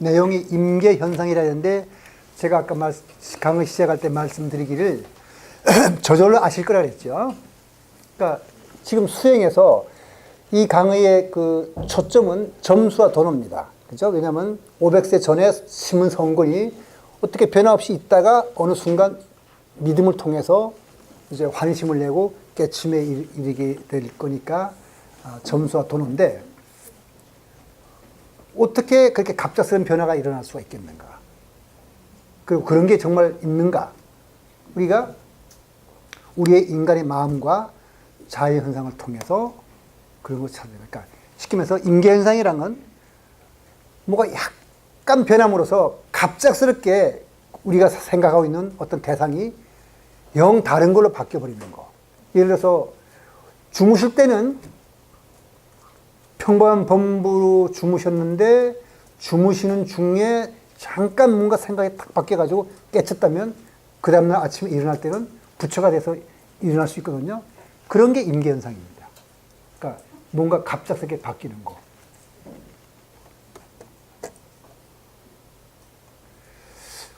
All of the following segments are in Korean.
내용이 임계현상이라 했는데 제가 아까 강의 시작할 때 말씀드리기를 저절로 아실 거라 그랬죠. 그러니까 지금 수행에서 이 강의의 그 초점은 점수와 도노입니다. 그죠? 왜냐하면 500세 전에 심은 성근이 어떻게 변화 없이 있다가 어느 순간 믿음을 통해서 이제 환심을 내고 깨침에 이르게 될 거니까 점수와 도노인데 어떻게 그렇게 갑작스러운 변화가 일어날 수가 있겠는가? 그리고 그런 게 정말 있는가? 우리가 우리의 인간의 마음과 자연현상을 통해서 그런 걸 찾아야 돼요. 그러니까 쉽게 말해서 임계현상이란 건 뭐가 약간 변함으로써 갑작스럽게 우리가 생각하고 있는 어떤 대상이 영 다른 걸로 바뀌어버리는 거. 예를 들어서 주무실 때는 평범한 범부로 주무셨는데 주무시는 중에 잠깐 뭔가 생각이 탁 바뀌어가지고 깨쳤다면 그 다음날 아침에 일어날 때는 부처가 돼서 일어날 수 있거든요. 그런 게 임계현상입니다. 그러니까 뭔가 갑작스럽게 바뀌는 거.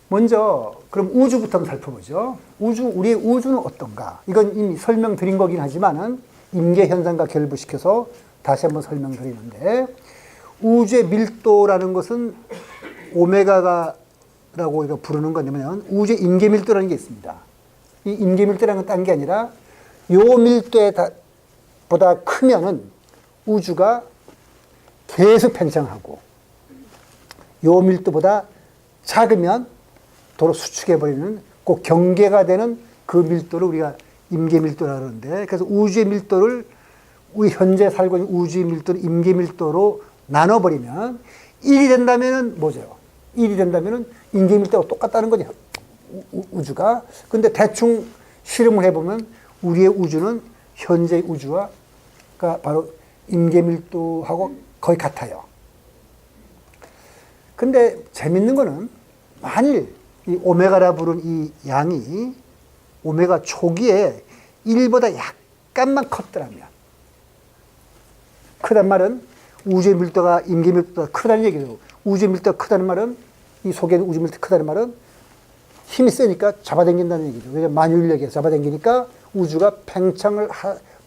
먼저 그럼 우주부터 한번 살펴보죠. 우리의 우주는 어떤가? 이건 이미 설명드린 거긴 하지만은 임계현상과 결부시켜서 다시 한번 설명드리는데 우주의 밀도라는 것은 오메가라고 우리가 부르는 건 뭐냐면 우주의 임계밀도라는 게 있습니다. 이 임계밀도라는 건 딴 게 아니라 요 밀도에 보다 크면은 우주가 계속 팽창하고 요 밀도보다 작으면 도로 수축해버리는 꼭 경계가 되는 그 밀도를 우리가 임계밀도라고 그러는데 그래서 우주의 밀도를 우리 현재 살고 있는 우주의 밀도를 임계밀도로 나눠버리면 1이 된다면은 뭐죠? 1이 된다면은 임계밀도가 똑같다는 거죠. 우주가. 근데 대충 실험을 해보면 우리의 우주는 현재의 우주와 바로 임계밀도하고 거의 같아요. 근데 재밌는 거는 만일 이 오메가라 부른 이 양이 오메가 초기에 1보다 약간만 컸더라면 크단 말은 우주의 밀도가 임계밀도보다 크다는 얘기죠. 우주의 밀도가 크다는 말은 이 속에 있는 우주 밀도가 크다는 말은 힘이 세니까 잡아당긴다는 얘기죠. 왜냐하면 만유인력에서 잡아당기니까 우주가 팽창을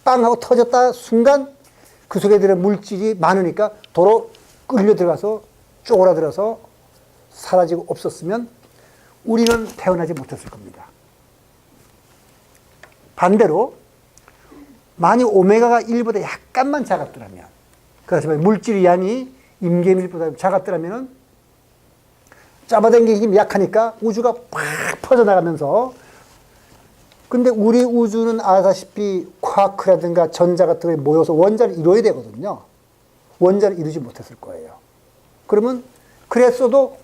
빵 하고 터졌다 순간 그 속에 들은 물질이 많으니까 도로 끌려 들어가서 쪼그라들어서 사라지고 없었으면 우리는 태어나지 못했을 겁니다. 반대로 만약 오메가가 1보다 약간만 작았더라면 그래서 물질의 양이 임계밀도보다 작았더라면 잡아당기기 힘이 약하니까 우주가 팍 퍼져나가면서 근데 우리 우주는 아시다시피 쿼크라든가 전자 같은 게 모여서 원자를 이루어야 되거든요. 원자를 이루지 못했을 거예요. 그러면 그랬어도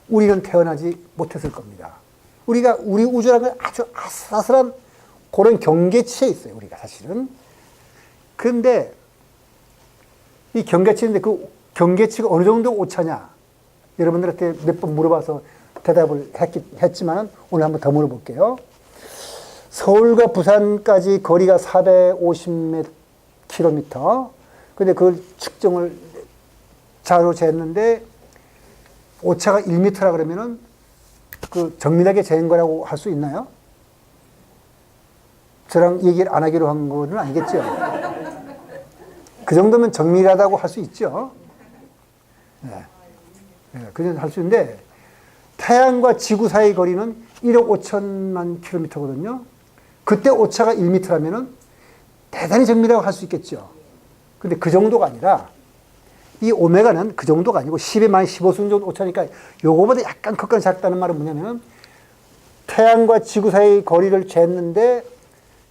우리는 태어나지 못했을 겁니다. 우리가 우리 우주라는 건 아주 아슬아슬한 그런 경계치에 있어요. 우리가 사실은. 그런데 이 경계치인데 그 경계치가 어느 정도 오차냐? 여러분들한테 몇 번 물어봐서 대답을 했지만 오늘 한번 더 물어볼게요. 서울과 부산까지 거리가 450km. 근데 그걸 측정을 자로 쟀는데 오차가 1m라 그러면은 그 정밀하게 잰 거라고 할 수 있나요? 저랑 얘기를 안 하기로 한 거는 아니겠죠? 그 정도면 정밀하다고 할 수 있죠? 네. 네, 그냥 할 수 있는데 태양과 지구 사이 거리는 1억 5천만 킬로미터거든요. 그때 오차가 1m라면은 대단히 정밀하다고 할 수 있겠죠. 근데 그 정도가 아니라 이 오메가는 그 정도가 아니고 10의 마이너스 15승 정도 오차니까 요거보다 약간 크거나 작다는 말은 뭐냐면은 태양과 지구 사이 거리를 쟀는데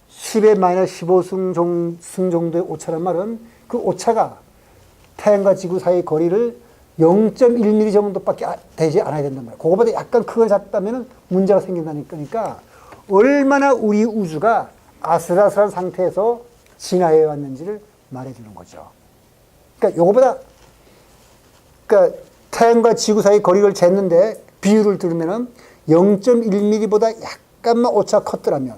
10의 마이너스 15승 정도의 오차란 말은 그 오차가 태양과 지구 사이 거리를 0.1mm 정도밖에 되지 않아야 된단 말이에요. 그거보다 약간 크거나 작다면 문제가 생긴다니까. 그러니까 얼마나 우리 우주가 아슬아슬한 상태에서 진화해 왔는지를 말해주는 거죠. 그러니까 요거보다 그러니까 태양과 지구 사이 거리를 쟀는데 비율을 들으면은 0.1mm보다 약간만 오차가 컸더라면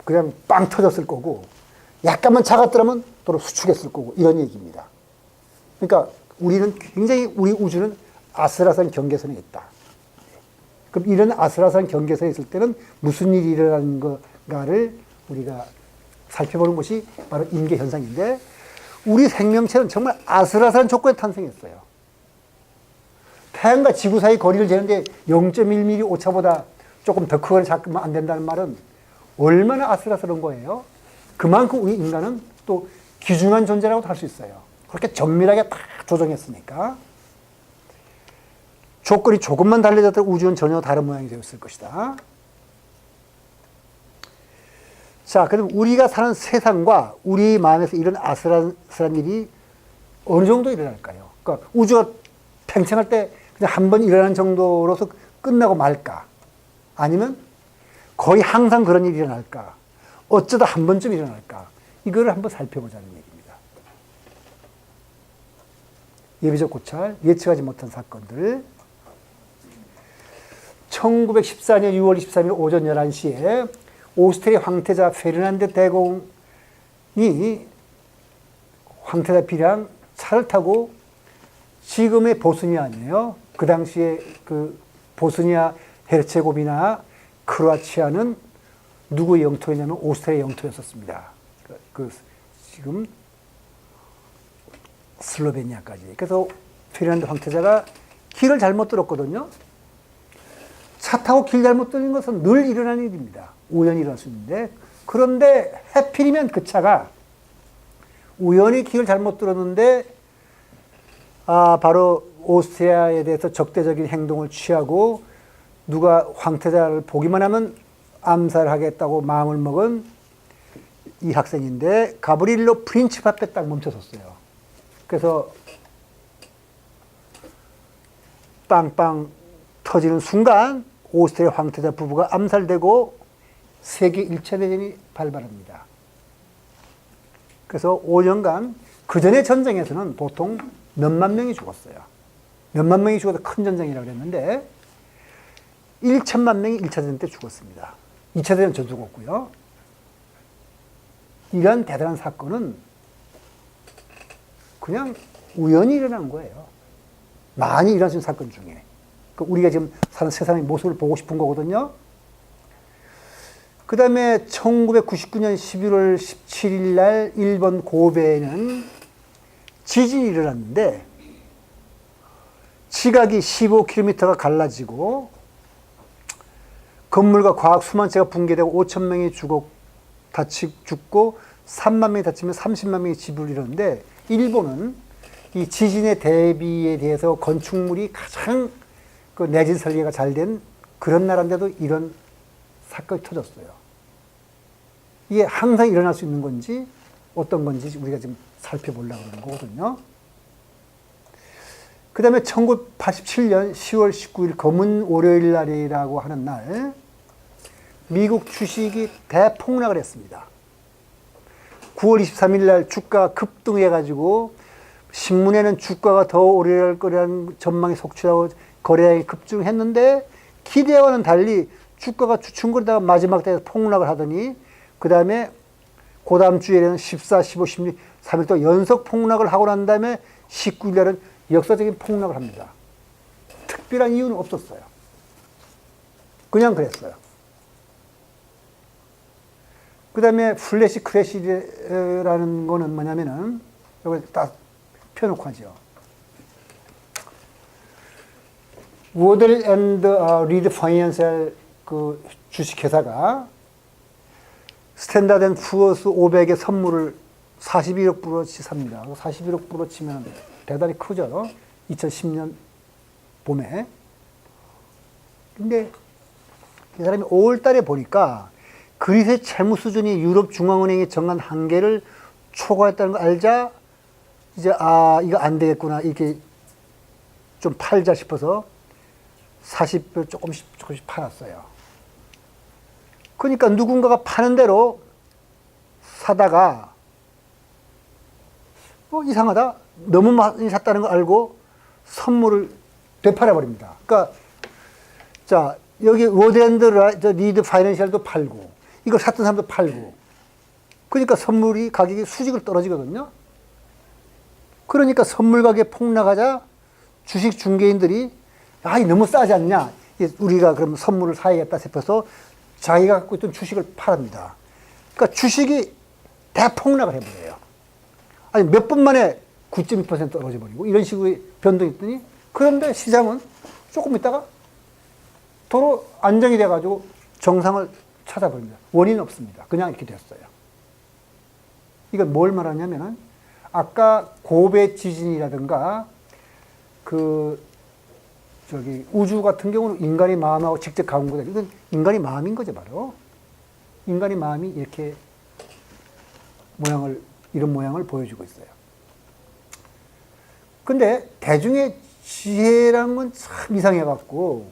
그냥 빵 터졌을 거고 약간만 작았더라면 도로 수축했을 거고 이런 얘기입니다. 그러니까 우리는 굉장히 우리 우주는 아슬아슬한 경계선에 있다. 그럼 이런 아슬아슬한 경계선에 있을 때는 무슨 일이 일어나는 건가를 우리가 살펴보는 것이 바로 임계 현상인데 우리 생명체는 정말 아슬아슬한 조건에 탄생했어요. 태양과 지구 사이 거리를 재는데 0.1mm 오차보다 조금 더 크거나 작으면 안 된다는 말은 얼마나 아슬아슬한 거예요. 그만큼 우리 인간은 또 귀중한 존재라고도 할 수 있어요. 그렇게 정밀하게 딱 조정했으니까. 조건이 조금만 달라졌다면 우주는 전혀 다른 모양이 되었을 것이다. 자, 그럼 우리가 사는 세상과 우리 마음에서 이런 아슬아슬한 일이 어느 정도 일어날까요? 그러니까 우주가 팽창할 때 그냥 한 번 일어나는 정도로서 끝나고 말까? 아니면 거의 항상 그런 일이 일어날까? 어쩌다 한 번쯤 일어날까? 이거를 한번 살펴보자는 얘기입니다. 예비적 고찰, 예측하지 못한 사건들. 1914년 6월 23일 오전 11시에 오스트리아 황태자 페르난드 대공이 황태자 비랑 차를 타고 지금의 보스니아니에요. 그 당시에 그 보스니아 헤르체고비나 크로아치아는 누구의 영토였냐면 오스트리아 영토였었습니다. 지금 슬로베니아까지. 그래서 페르난드 황태자가 길을 잘못 들었거든요. 차 타고 길 잘못 들는 것은 늘 일어나는 일입니다. 우연히 일어날 수 있는데 그런데 하필이면 그 차가 우연히 길을 잘못 들었는데 바로 오스트리아에 대해서 적대적인 행동을 취하고 누가 황태자를 보기만 하면 암살하겠다고 마음을 먹은 이 학생인데 가브리엘로 프린치프 앞에 딱 멈춰섰어요. 그래서 빵빵 터지는 순간 오스트리아 황태자 부부가 암살되고 세계 1차 대전이 발발합니다. 그래서 5년간 그 전의 전쟁에서는 보통 몇만 명이 죽었어요. 몇만 명이 죽어서 큰 전쟁이라고 그랬는데 1천만 명이 1차 대전 때 죽었습니다. 2차 대전 전 죽었고요. 이런 대단한 사건은 그냥 우연히 일어난 거예요. 많이 일어날 수 있는 사건 중에. 우리가 지금 사는 세상의 모습을 보고 싶은 거거든요. 그 다음에 1999년 11월 17일 날 일본 고베에는 지진이 일어났는데 지각이 15km가 갈라지고 건물과 과학 수만 채가 붕괴되고 5천 명이 죽고 3만 명이 다치면 30만 명이 집을 잃었는데 일본은 이 지진의 대비에 대해서 건축물이 가장 그 내진 설계가 잘 된 그런 나라인데도 이런 사건이 터졌어요. 이게 항상 일어날 수 있는 건지 어떤 건지 우리가 지금 살펴보려고 하는 거거든요. 그 다음에 1987년 10월 19일 검은 월요일 날이라고 하는 날 미국 주식이 대폭락을 했습니다. 9월 23일 날 주가가 급등해가지고 신문에는 주가가 더 오래갈 거라는 전망이 속출하고 거래량이 급증했는데 기대와는 달리 주가가 주춤거리다가 마지막 때에 폭락을 하더니 그 다음에 그 다음 주에는 14, 15, 16, 3일 동안 연속 폭락을 하고 난 다음에 19일 날은 역사적인 폭락을 합니다. 특별한 이유는 없었어요. 그냥 그랬어요. 그 다음에 플래시 크래시라는 거는 뭐냐면은 이걸 딱 펴놓고 하죠. 워들 앤드 리드 파이낸셜 그 주식회사가 스탠다드 앤 푸어스 500의 선물을 41억 불어치 삽니다. 41억 불어치면 대단히 크죠. 2010년 봄에. 근데 이 사람이 5월 달에 보니까 그리스의 채무 수준이 유럽 중앙은행이 정한 한계를 초과했다는 걸 알자 이제 이거 안 되겠구나 이렇게 좀 팔자 싶어서 40배 조금씩 팔았어요. 그러니까 누군가가 파는 대로 사다가 이상하다. 너무 많이 샀다는 걸 알고 선물을 되팔아 버립니다. 그러니까 자 여기 워드앤드 리드 파이낸셜도 팔고 이걸 샀던 사람도 팔고 그러니까 선물이 가격이 수직으로 떨어지거든요. 그러니까 선물 가격이 폭락하자 주식 중개인들이 아, 이 너무 싸지 않냐? 우리가 그럼 선물을 사야겠다 싶어서 자기가 갖고 있던 주식을 팔합니다. 그러니까 주식이 대폭락을 해버려요. 아니, 몇 분 만에 9.2% 떨어져 버리고 이런 식의 변동이 있더니 그런데 시장은 조금 있다가 도로 안정이 돼가지고 정상을 찾아버립니다. 원인은 없습니다. 그냥 이렇게 됐어요. 이건 뭘 말하냐면은 아까 고베 지진이라든가 우주 같은 경우는 인간의 마음하고 직접 가온 거다. 이건 인간의 마음인 거죠, 바로. 인간의 마음이 이렇게 이런 모양을 보여주고 있어요. 근데 대중의 지혜라는 건 참 이상해갖고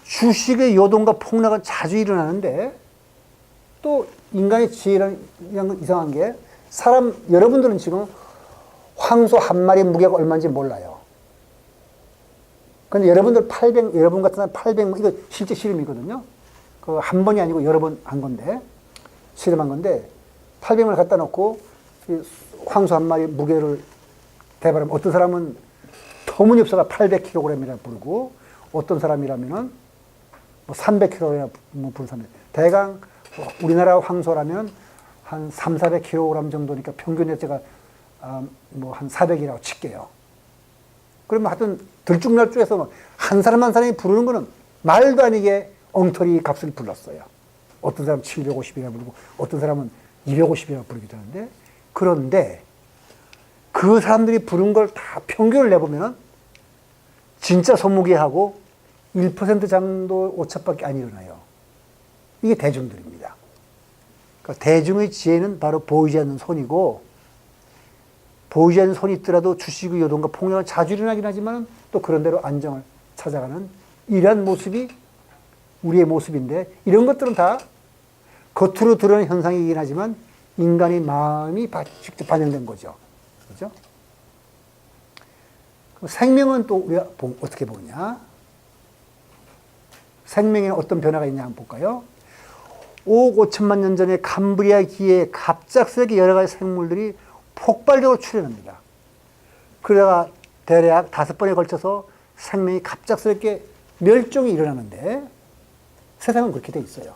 주식의 요동과 폭락은 자주 일어나는데 또 인간의 지혜라는 건 이상한 게 여러분들은 지금 황소 한 마리 무게가 얼마인지 몰라요. 근데 여러분 같은 사람 800, 이거 실제 실험이거든요. 그 한 번이 아니고 여러 번 한 건데, 실험한 건데, 800을 갖다 놓고 황소 한 마리 무게를 대발하면 어떤 사람은 터무니없어가 800kg이라 부르고 어떤 사람이라면은 뭐 300kg이라 부르는 사람. 대강 우리나라 황소라면 한 300-400kg 정도니까 평균 내체가 뭐 한 400이라고 칠게요. 그러면 하여튼 들쭉날쭉해서 한 사람 한 사람이 부르는 거는 말도 아니게 엉터리 값을 불렀어요. 어떤 사람은 750이라 부르고 어떤 사람은 250이라 부르기도 하는데, 그런데 그 사람들이 부른 걸 다 평균을 내보면 진짜 손무게하고 1% 정도 오차밖에 안 일어나요. 이게 대중들입니다. 그러니까 대중의 지혜는 바로 보이지 않는 손이고, 보이지 않는 손이 있더라도 주식의 요동과 폭락은 자주 일어나긴 하지만 또 그런 대로 안정을 찾아가는 이러한 모습이 우리의 모습인데, 이런 것들은 다 겉으로 드러나는 현상이긴 하지만 인간의 마음이 직접 반영된 거죠. 그죠? 생명은 또 우리가 어떻게 보냐? 생명에는 어떤 변화가 있냐 한번 볼까요? 5억 5천만 년 전에 감브리아 기에 갑작스럽게 여러 가지 생물들이 폭발적으로 출현합니다. 그러다가 대략 5번에 걸쳐서 생명이 갑작스럽게 멸종이 일어나는데 세상은 그렇게 돼 있어요.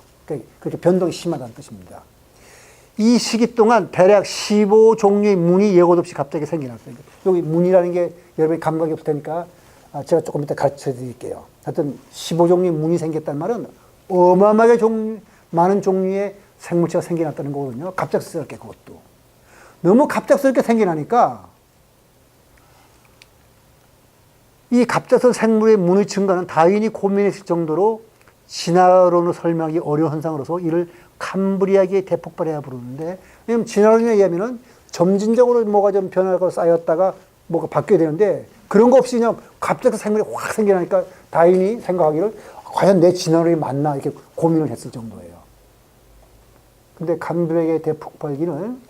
그렇게 변동이 심하다는 뜻입니다. 이 시기 동안 대략 15종류의 문이 예고 없이 갑자기 생겨났어요. 여기 문이라는 게 여러분이 감각이 없을 테니까 제가 조금 이따 가르쳐 드릴게요. 하여튼 15종류의 문이 생겼다는 말은 어마어마하게 많은 종류의 생물체가 생겨났다는 거거든요. 갑작스럽게 그것도. 너무 갑작스럽게 생겨나니까 이 갑작스러운 생물의 문의 증가는 다윈이 고민했을 정도로 진화론으로 설명하기 어려운 현상으로서 이를 감브리아기의 대폭발이라 부르는데, 왜냐면 진화론에 의하면은 점진적으로 뭐가 좀 변화가 쌓였다가 뭐가 바뀌어야 되는데 그런 거 없이 그냥 갑자기 생물이 확 생겨나니까 다윈이 생각하기를 과연 내 진화론이 맞나 이렇게 고민을 했을 정도예요. 근데 감브리아기의 대폭발기는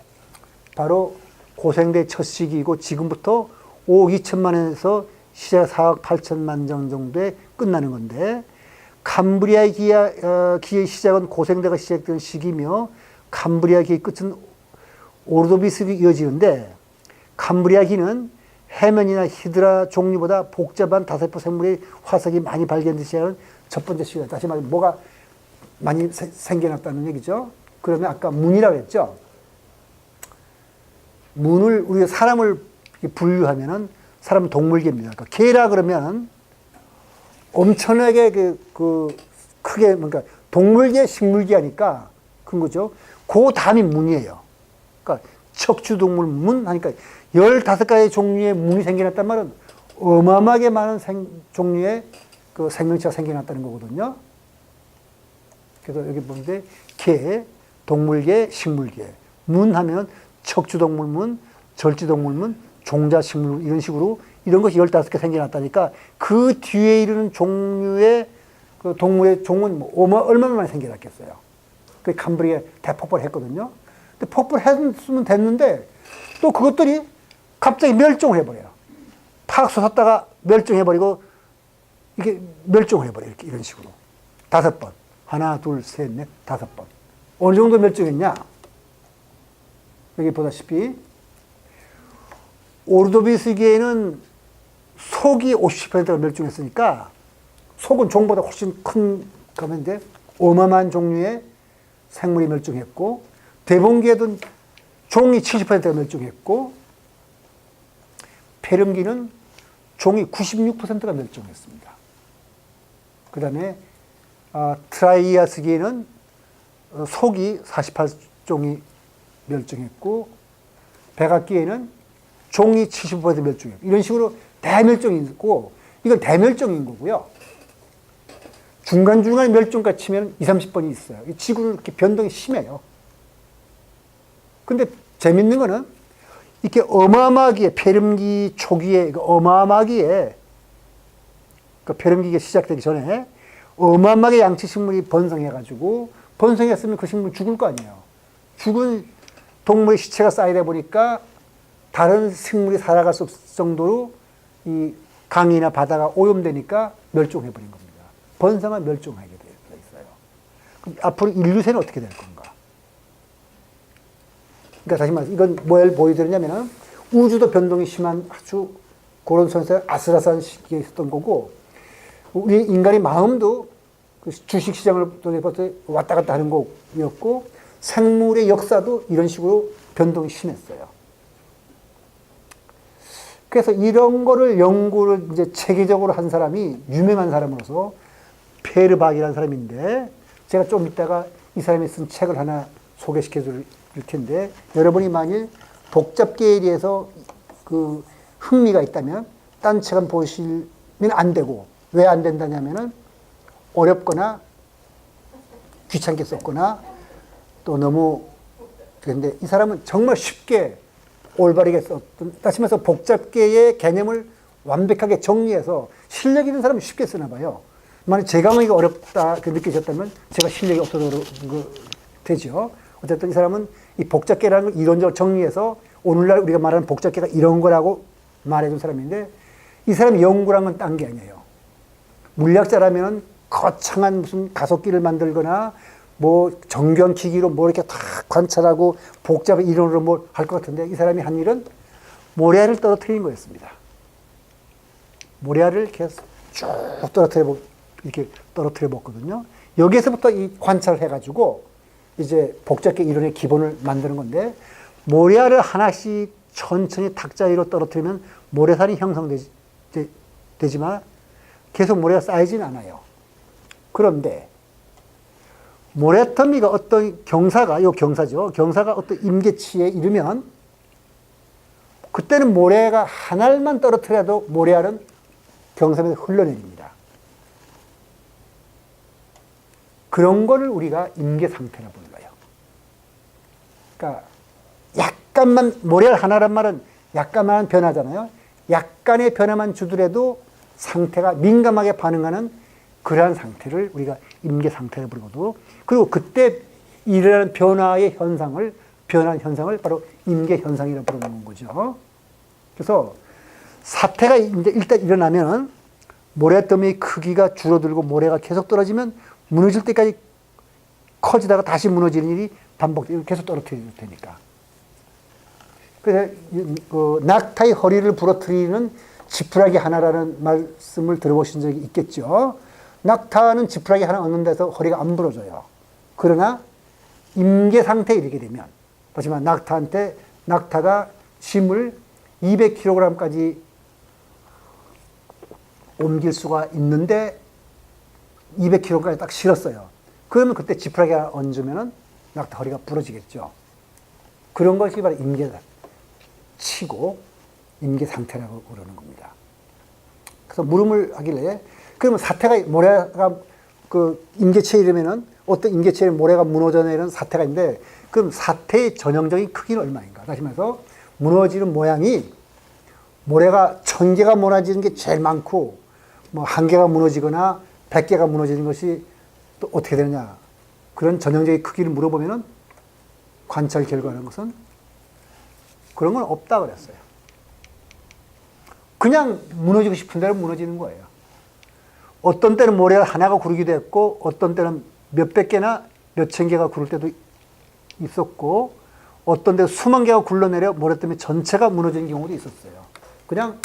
바로 고생대 첫 시기이고 지금부터 5억 2천만 년에서 시작 4억 8천만 년 정도에 끝나는 건데, 감브리아 기의 시작은 고생대가 시작된 시기며 감브리아 기의 끝은 오르도비스로 이어지는데, 감브리아 기는 해면이나 히드라 종류보다 복잡한 다세포 생물의 화석이 많이 발견되기 시작한 첫 번째 시기다. 다시 말해 뭐가 많이 생겨났다는 얘기죠. 그러면 아까 문이라고 했죠. 문을 우리가 사람을 분류하면은 사람은 동물계입니다. 그러니까 개라 그러면 엄청나게 크게 뭔가 동물계, 식물계 하니까 그런 거죠. 그 다음이 문이에요. 그러니까 척추동물 문 하니까 15가지 종류의 문이 생겨났단 말은 어마어마하게 많은 종류의 그 생명체가 생겨났다는 거거든요. 그래서 여기 보는데 개, 동물계, 식물계, 문 하면 척추동물문, 절지동물문, 종자식물 이런 식으로 이런 것이 15개 생겨났다니까 그 뒤에 이르는 종류의 그 동물의 종은 뭐 얼마나 많이 생겨났겠어요. 그 감브리아 대폭발을 했거든요. 근데 폭발했으면 됐는데 또 그것들이 갑자기 멸종을 해버려요. 팍 솟았다가 멸종해버리고 이게 멸종을 해버려요. 이렇게 이런 식으로. 5번. 하나, 둘, 셋, 넷, 5번. 어느 정도 멸종했냐? 여기 보다시피 오르도비스기에는 속이 50%가 멸종했으니까 속은 종보다 훨씬 큰 가면인데 어마어마한 종류의 생물이 멸종했고, 대봉기에도 종이 70%가 멸종했고, 페름기는 종이 96%가 멸종했습니다. 그 다음에 트라이아스기에는 속이 48종이 멸종했고, 백악기에는 종이 75% 멸종했고, 이런 식으로 대멸종이 있고, 이건 대멸종인 거고요. 중간중간에 멸종가 치면 20, 30번이 있어요. 지구는 이렇게 변동이 심해요. 근데 재밌는 거는 이렇게 어마어마하게 페름기 초기에 어마어마하게 그 페름기가 시작되기 전에 어마어마하게 양치 식물이 번성해가지고 번성했으면 그 식물 죽을 거 아니에요. 죽은 동물의 시체가 쌓이다 보니까 다른 생물이 살아갈 수 없을 정도로 이 강이나 바다가 오염되니까 멸종해버린 겁니다. 번성은 멸종하게 되어 있어요. 그럼 앞으로 인류세는 어떻게 될 건가? 그러니까 다시 말해서 이건 뭘 보여드리냐면은 우주도 변동이 심한 아주 그런 선에서 아슬아슬한 시기에 있었던 거고, 우리 인간의 마음도 그 주식시장을 통해서 왔다 갔다 하는 거였고, 생물의 역사도 이런 식으로 변동이 심했어요. 그래서 이런 거를 연구를 이제 체계적으로 한 사람이 유명한 사람으로서 페르박이라는 사람인데, 제가 좀 이따가 이 사람이 쓴 책을 하나 소개시켜 드릴 텐데, 여러분이 만일 복잡계에 대해서 그 흥미가 있다면 딴 책은 보시면 안 되고, 왜 안 된다냐면은 어렵거나 귀찮게 썼거나 또 너무, 그런데 이 사람은 정말 쉽게 올바르게 썼던, 다시 말해서 복잡계의 개념을 완벽하게 정리해서 실력 있는 사람은 쉽게 쓰나 봐요. 만약 제 강의가 어렵다 느끼셨다면 제가 실력이 없어서 그런 거 되죠. 어쨌든 이 사람은 이 복잡계라는 걸 이론적으로 정리해서 오늘날 우리가 말하는 복잡계가 이런 거라고 말해준 사람인데, 이 사람이 연구란 건 딴 게 아니에요. 물리학자라면 거창한 무슨 가속기를 만들거나 뭐 정견기기로 뭐 이렇게 다 관찰하고 복잡한 이론으로 뭘 할 것 같은데, 이 사람이 한 일은 모래알을 떨어뜨리는 거였습니다. 모래알을 이렇게 쭉 이렇게 떨어뜨려 먹거든요. 여기에서부터 이 관찰을 해가지고 이제 복잡계 이론의 기본을 만드는 건데, 모래알을 하나씩 천천히 탁자 위로 떨어뜨리면 모래산이 형성되지만 계속 모래가 쌓이진 않아요. 그런데 모래더미가 어떤 경사가, 요 경사죠. 경사가 어떤 임계치에 이르면 그때는 모래가 한 알만 떨어뜨려도 모래알은 경사면에 흘러내립니다. 그런 거를 우리가 임계 상태라 불러요. 그러니까 약간만, 모래알 하나란 말은 약간만 변하잖아요. 약간의 변화만 주더라도 상태가 민감하게 반응하는 그러한 상태를 우리가 임계 상태라 부르거든. 그리고 그때 일어나는 변화의 현상을, 변화한 현상을 바로 임계 현상이라고 부르는 거죠. 그래서 사태가 이제 일단 일어나면 모래더미의 크기가 줄어들고 모래가 계속 떨어지면 무너질 때까지 커지다가 다시 무너지는 일이 반복되고 계속 떨어뜨릴 테니까. 그래서 낙타의 허리를 부러뜨리는 지푸라기 하나라는 말씀을 들어보신 적이 있겠죠. 낙타는 지푸라기 하나 얻는 데서 허리가 안 부러져요. 그러나 임계 상태에 이르게 되면, 하지만 낙타가 짐을 200kg까지 옮길 수가 있는데 200kg까지 딱 실었어요. 그러면 그때 지푸라기 하나 얹으면 낙타 허리가 부러지겠죠. 그런 것이 바로 임계 치고 임계 상태라고 그러는 겁니다. 그래서 물음을 하길래, 그러면 사태가, 모래가 그 임계체에 이르면은 어떤 임계체에 모래가 무너져 내리는 사태가 있는데, 그럼 사태의 전형적인 크기는 얼마인가? 다시 말해서 무너지는 모양이 모래가 1000개가 무너지는 게 제일 많고, 뭐 1개가 무너지거나 100개가 무너지는 것이 또 어떻게 되느냐? 그런 전형적인 크기를 물어보면은 관찰 결과라는 것은 그런 건 없다 그랬어요. 그냥 무너지고 싶은 대로 무너지는 거예요. 어떤 때는 모래가 하나가 구르기도 했고, 어떤 때는 몇백 개나 몇천 개가 구를 때도 있었고, 어떤 데 수만 개가 굴러내려 모래 때문에 전체가 무너지는 경우도 있었어요. 그냥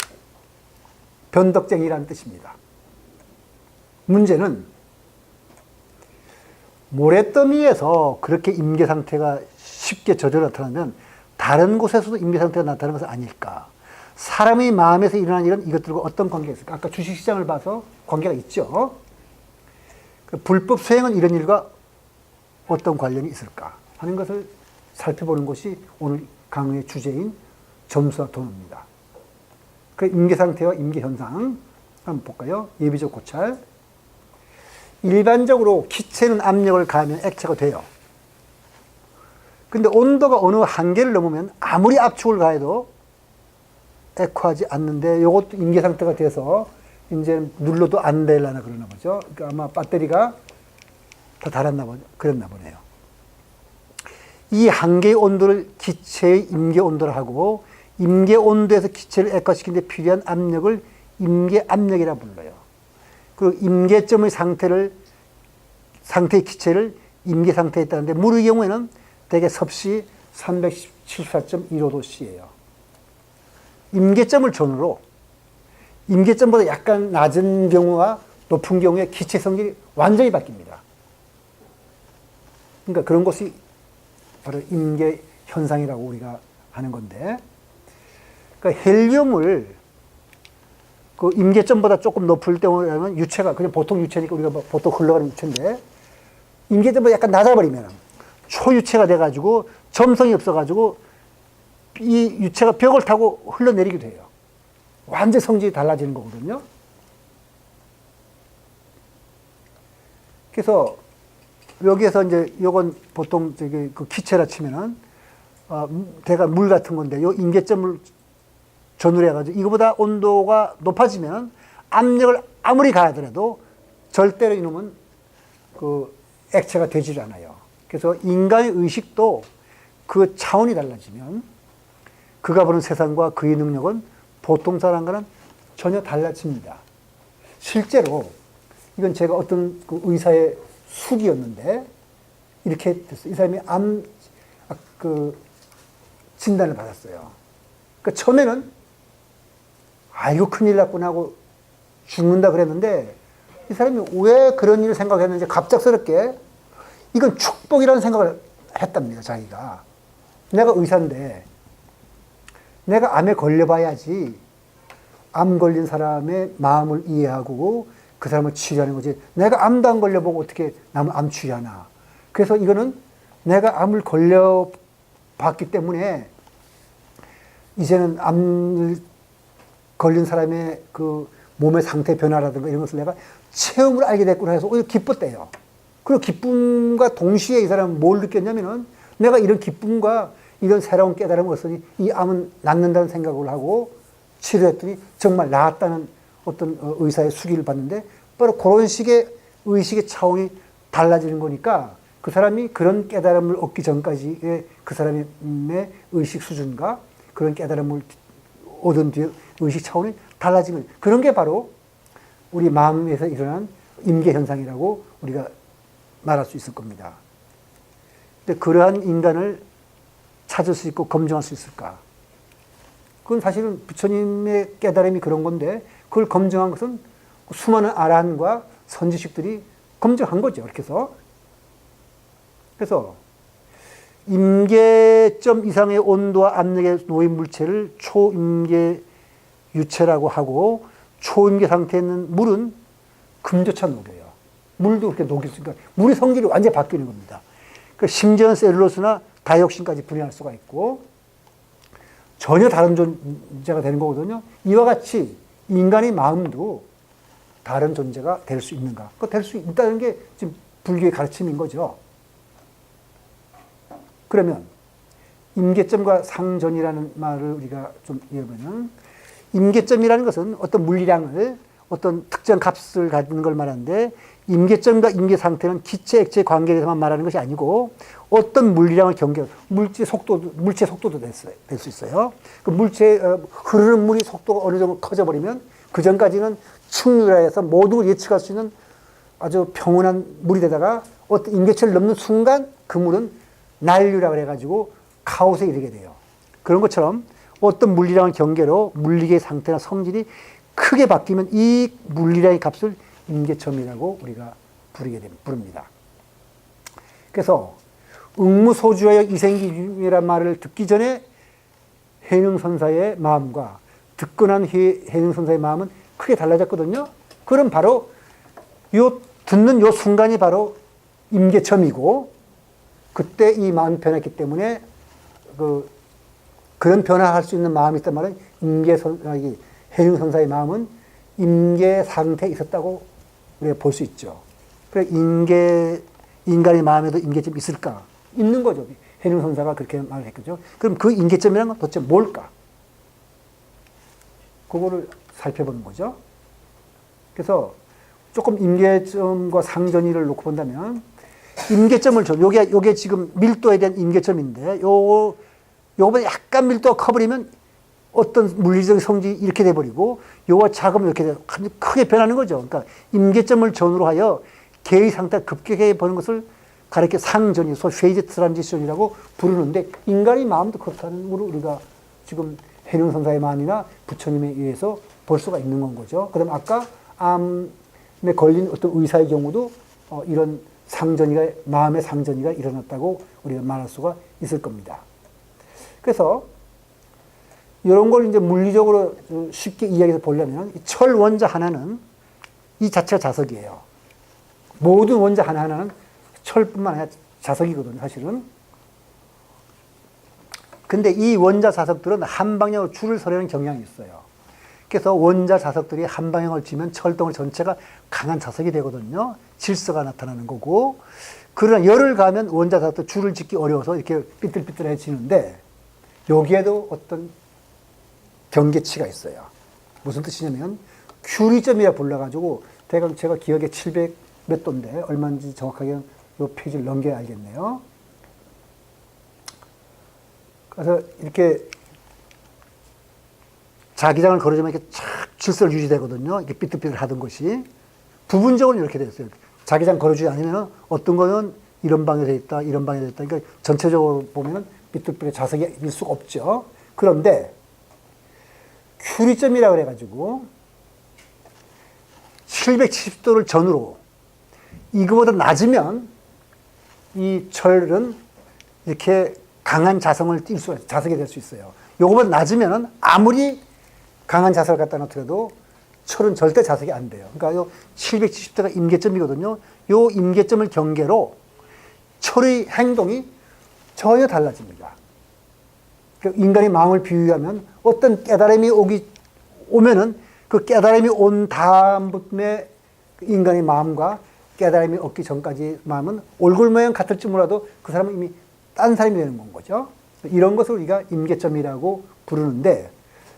변덕쟁이라는 뜻입니다. 문제는 모래더미에서 그렇게 임계 상태가 쉽게 저절로 나타나면 다른 곳에서도 임계 상태가 나타나는 것은 아닐까. 사람의 마음에서 일어나는 일은 이것들과 어떤 관계가 있을까? 아까 주식시장을 봐서 관계가 있죠. 불법 수행은 이런 일과 어떤 관련이 있을까 하는 것을 살펴보는 것이 오늘 강의의 주제인 점수와 도노입니다. 그 임계 상태와 임계 현상 한번 볼까요? 예비적 고찰. 일반적으로 기체는 압력을 가하면 액체가 돼요. 근데 온도가 어느 한계를 넘으면 아무리 압축을 가해도 액화하지 않는데 이것도 임계 상태가 돼서 이제 눌러도 안 되려나 그러나 보죠. 그러니까 아마 배터리가 다 닳았나 보죠. 그랬나 보네요. 이 한계의 온도를 기체의 임계 온도라 하고 임계 온도에서 기체를 액화시키는 데 필요한 압력을 임계 압력이라 불러요. 그리고 임계점의 상태의 기체를 임계 상태에 있다는데 물의 경우에는 대개 섭씨 374.15도씨예요. 임계점을 전후로 임계점보다 약간 낮은 경우와 높은 경우에 기체 성질이 완전히 바뀝니다. 그러니까 그런 것이 바로 임계 현상이라고 우리가 하는 건데, 그러니까 헬륨을 그 임계점보다 조금 높을 때면 유체가 그냥 보통 유체니까 우리가 보통 흘러가는 유체인데 임계점보다 약간 낮아버리면 초유체가 돼가지고 점성이 없어가지고 이 유체가 벽을 타고 흘러내리기도 해요. 완전 성질이 달라지는 거거든요. 그래서 여기에서 이제 요건 보통 저기 그 기체라 치면은 대가 물 같은 건데 요 임계점을 전후로 해가지고 이거보다 온도가 높아지면 압력을 아무리 가하더라도 절대로 이놈은 그 액체가 되질 않아요. 그래서 인간의 의식도 그 차원이 달라지면 그가 보는 세상과 그의 능력은 보통 사람과는 전혀 달라집니다. 실제로 이건 제가 어떤 그 의사의 숙이었는데 이렇게 됐어요. 이 사람이 그 진단을 받았어요. 그러니까 처음에는 이거 큰일 났구나 하고 죽는다 그랬는데 이 사람이 왜 그런 일을 생각했는지 갑작스럽게 이건 축복이라는 생각을 했답니다. 자기가. 내가 의사인데 내가 암에 걸려봐야지 암 걸린 사람의 마음을 이해하고 그 사람을 치료하는 거지. 내가 암도 안 걸려보고 어떻게 남을 암 치료하나. 그래서 이거는 내가 암을 걸려봤기 때문에 이제는 암을 걸린 사람의 그 몸의 상태 변화라든가 이런 것을 내가 체험을 알게 됐구나 해서 오히려 기뻤대요. 그리고 기쁨과 동시에 이 사람은 뭘 느꼈냐면은 내가 이런 기쁨과 이런 새로운 깨달음을 얻었으니 이 암은 낫는다는 생각을 하고 치료했더니 정말 나았다는 어떤 의사의 수기를 받는데 바로 그런 식의 의식의 차원이 달라지는 거니까 그 사람이 그런 깨달음을 얻기 전까지의 그 사람의 의식 수준과 그런 깨달음을 얻은 뒤에 의식 차원이 달라지는 그런 게 바로 우리 마음에서 일어난 임계 현상이라고 우리가 말할 수 있을 겁니다. 근데 그러한 인간을 찾을 수 있고 검증할 수 있을까? 그건 사실은 부처님의 깨달음이 그런 건데 그걸 검증한 것은 수많은 아라한과 선지식들이 검증한 거죠. 이렇게 해서. 그래서 임계점 이상의 온도와 압력에 놓인 물체를 초임계 유체라고 하고 초임계 상태에 있는 물은 금조차 녹여요. 물도 그렇게 녹일 수 있으니까 물의 성질이 완전히 바뀌는 겁니다. 그러니까 심지어는 셀룰로스나 다이옥신까지 분해할 수가 있고 전혀 다른 존재가 되는 거거든요. 이와 같이 인간의 마음도 다른 존재가 될 수 있는가? 될 수 있다는 게 지금 불교의 가르침인 거죠. 그러면 임계점과 상전이라는 말을 우리가 좀 이해하면 임계점이라는 것은 어떤 물리량을 어떤 특정 값을 가지는 걸 말하는데 임계점과 임계 상태는 기체, 액체의 관계에 대해서만 말하는 것이 아니고 어떤 물리량을 물체 속도도 될 수 있어요. 그 물체 흐르는 물이 속도가 어느 정도 커져버리면 그 전까지는 충유라해서 모든 걸 예측할 수 있는 아주 평온한 물이 되다가 어떤 임계체를 넘는 순간 그 물은 난류라 그래가지고 카오스에 이르게 돼요. 그런 것처럼 어떤 물리량을 경계로 물리계의 상태나 성질이 크게 바뀌면 이 물리량의 값을 임계점이라고 우리가 부릅니다. 그래서 응무소주하여 이생기중이란 말을 듣기 전에 해능선사의 마음과 듣고 난 해능선사의 마음은 크게 달라졌거든요. 그럼 바로 듣는 요 순간이 바로 임계점이고, 그때 이 마음이 변했기 때문에 그런 변화할 수 있는 마음이 있단 말은 해능선사의 마음은 임계 상태에 있었다고 우리가 볼 수 있죠. 그래 인간의 마음에도 임계점이 있을까? 있는 거죠. 해능선사가 그렇게 말을 했겠죠. 그럼 그 임계점이라는 건 도대체 뭘까? 그거를 살펴보는 거죠. 그래서 조금 임계점과 상전이를 놓고 본다면, 임계점을 요게 지금 밀도에 대한 임계점인데, 요거보다 약간 밀도가 커버리면 어떤 물리적 성질이 이렇게 돼버리고, 요거 작으면 이렇게 돼서 크게 변하는 거죠. 그러니까 임계점을 전후로 하여 개의 상태가 급격하게 보는 것을 가르쳐 상전이, 페이즈 트란지션이라고 부르는데, 인간의 마음도 그렇다는 걸 우리가 지금 해능선사의 마음이나 부처님에 의해서 볼 수가 있는 건 거죠. 그다음 아까 암에 걸린 어떤 의사의 경우도 이런 마음의 상전이가 일어났다고 우리가 말할 수가 있을 겁니다. 그래서 이런 걸 이제 물리적으로 쉽게 이야기해서 보려면, 철 원자 하나는 이 자체가 자석이에요. 모든 원자 하나하나는 철뿐만 아니라 자석이거든요, 사실은. 근데 이 원자 자석들은 한 방향으로 줄을 서려는 경향이 있어요. 그래서 원자 자석들이 한 방향을 쥐면 철덩어리 전체가 강한 자석이 되거든요. 질서가 나타나는 거고. 그러나 열을 가하면 원자 자석도 줄을 짓기 어려워서 이렇게 삐뚤삐뚤해지는데, 여기에도 어떤 경계치가 있어요. 무슨 뜻이냐면, 큐리점이라 불러가지고, 대강 제가 기억에 700 몇 도인데, 얼마인지 정확하게 이 페이지를 넘겨야 알겠네요. 그래서 이렇게 자기장을 걸어주면 이렇게 착 질서를 유지되거든요. 이렇게 삐뚤삐뚤 하던 것이. 부분적으로 이렇게 됐어요. 자기장 걸어주지 않으면 어떤 거는 이런 방에 돼 있다, 이런 방에 돼 있다. 그러니까 전체적으로 보면 삐뚤삐뚤 자석일 수가 없죠. 그런데 큐리점이라 그래가지고 770도를 전후로 이거보다 낮으면 이 철은 이렇게 강한 자석이 될 수 있어요. 요거보다 낮으면 아무리 강한 자석을 갖다 놓더라도 철은 절대 자석이 안 돼요. 그러니까 요 770도가 임계점이거든요. 요 임계점을 경계로 철의 행동이 전혀 달라집니다. 그러니까 인간의 마음을 비유하면 어떤 깨달음이 오면은 그 깨달음이 온 다음부터의 인간의 마음과 깨달음이 얻기 전까지 마음은 얼굴 모양 같을지 몰라도 그 사람은 이미 딴 사람이 되는 건 거죠. 이런 것을 우리가 임계점이라고 부르는데,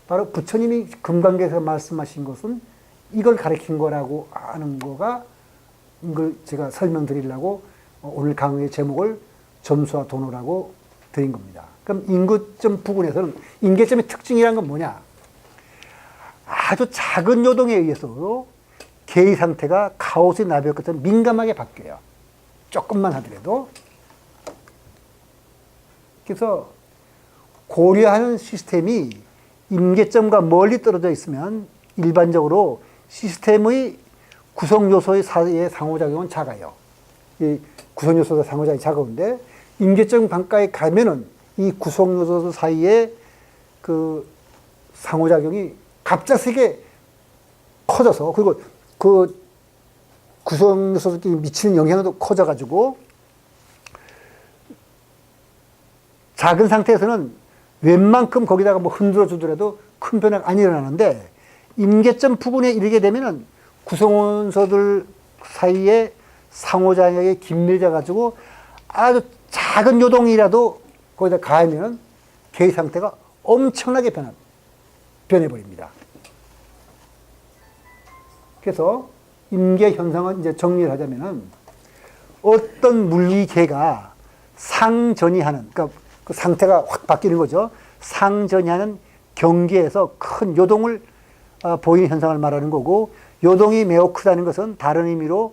바로 부처님이 금강경에서 말씀하신 것은 이걸 가르친 거라고 하는 거가, 이걸 제가 설명드리려고 오늘 강의의 제목을 점수와 도노라고 드린 겁니다. 그럼 임계점 부분에서는 임계점의 특징이란 건 뭐냐? 아주 작은 요동에 의해서 개의 상태가 카오스의 나비와 것처럼 민감하게 바뀌어요. 조금만 하더라도. 그래서 고려하는 시스템이 임계점과 멀리 떨어져 있으면 일반적으로 시스템의 구성요소의 사이의 상호작용은 작아요. 이 구성요소의 상호작용이 작은데, 임계점 반가에 가면은 이 구성요소 사이의 그 상호작용이 갑작스럽게 커져서, 그리고 그 구성요소들끼리 미치는 영향도 커져가지고, 작은 상태에서는 웬만큼 거기다가 뭐 흔들어 주더라도 큰 변화가 안 일어나는데, 임계점 부근에 이르게 되면은 구성원소들 사이에 상호작용이 긴밀해져가지고 아주 작은 요동이라도 거기다 가하면 개의 상태가 엄청나게 변해버립니다. 그래서 임계 현상은 이제 정리를 하자면은, 어떤 물리계가 상전이하는, 그러니까 그 상태가 확 바뀌는 거죠. 상전이하는 경계에서 큰 요동을 보이는 현상을 말하는 거고, 요동이 매우 크다는 것은 다른 의미로는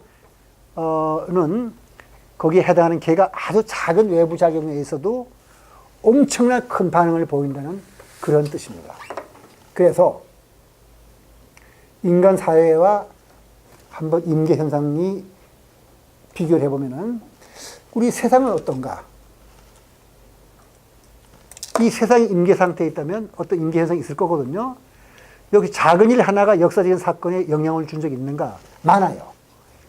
거기에 해당하는 계가 아주 작은 외부 작용에 있어도 엄청난 큰 반응을 보인다는 그런 뜻입니다. 그래서 인간 사회와 한번 임계 현상이 비교를 해보면은 우리 세상은 어떤가? 이 세상이 임계 상태에 있다면 어떤 임계 현상이 있을 거거든요. 여기 작은 일 하나가 역사적인 사건에 영향을 준 적이 있는가? 많아요.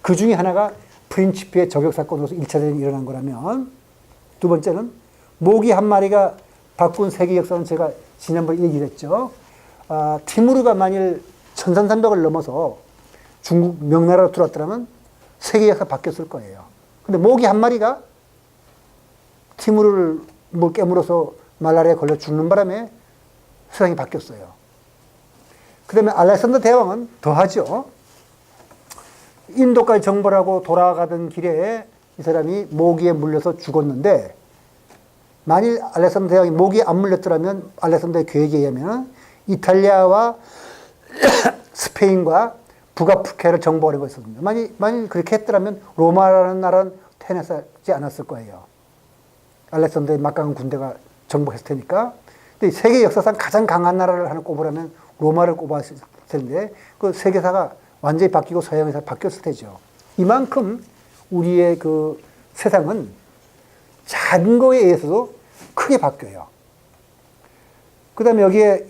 그 중에 하나가 프린치피의 저격 사건으로서 1차 대전이 일어난 거라면, 두 번째는 모기 한 마리가 바꾼 세계 역사는 제가 지난번에 얘기를 했죠. 티무르가 만일 천산산맥을 넘어서 중국 명나라로 들어왔더라면 세계 역사가 바뀌었을 거예요. 근데 모기 한 마리가 티무르를 뭐 깨물어서 말라리아에 걸려 죽는 바람에 세상이 바뀌었어요. 그 다음에 알렉산더 대왕은 더하죠. 인도까지 정벌 하고 돌아가던 길에 이 사람이 모기에 물려서 죽었는데, 만일 알렉산더 대왕이 모기에 안 물렸더라면 알렉산더의 계획에 의하면 이탈리아와 스페인과 북아프리카를 정복하려고 했었습니다. 만일 그렇게 했더라면 로마라는 나라는 태어나지 않았을 거예요. 알렉산더의 막강한 군대가 정복했을 테니까. 근데 세계 역사상 가장 강한 나라를 하나 꼽으라면 로마를 꼽았을 텐데, 그 세계사가 완전히 바뀌고 서양에서 바뀌었을 테죠. 이만큼 우리의 그 세상은 작은 거에 의해서도 크게 바뀌어요. 그 다음에 여기에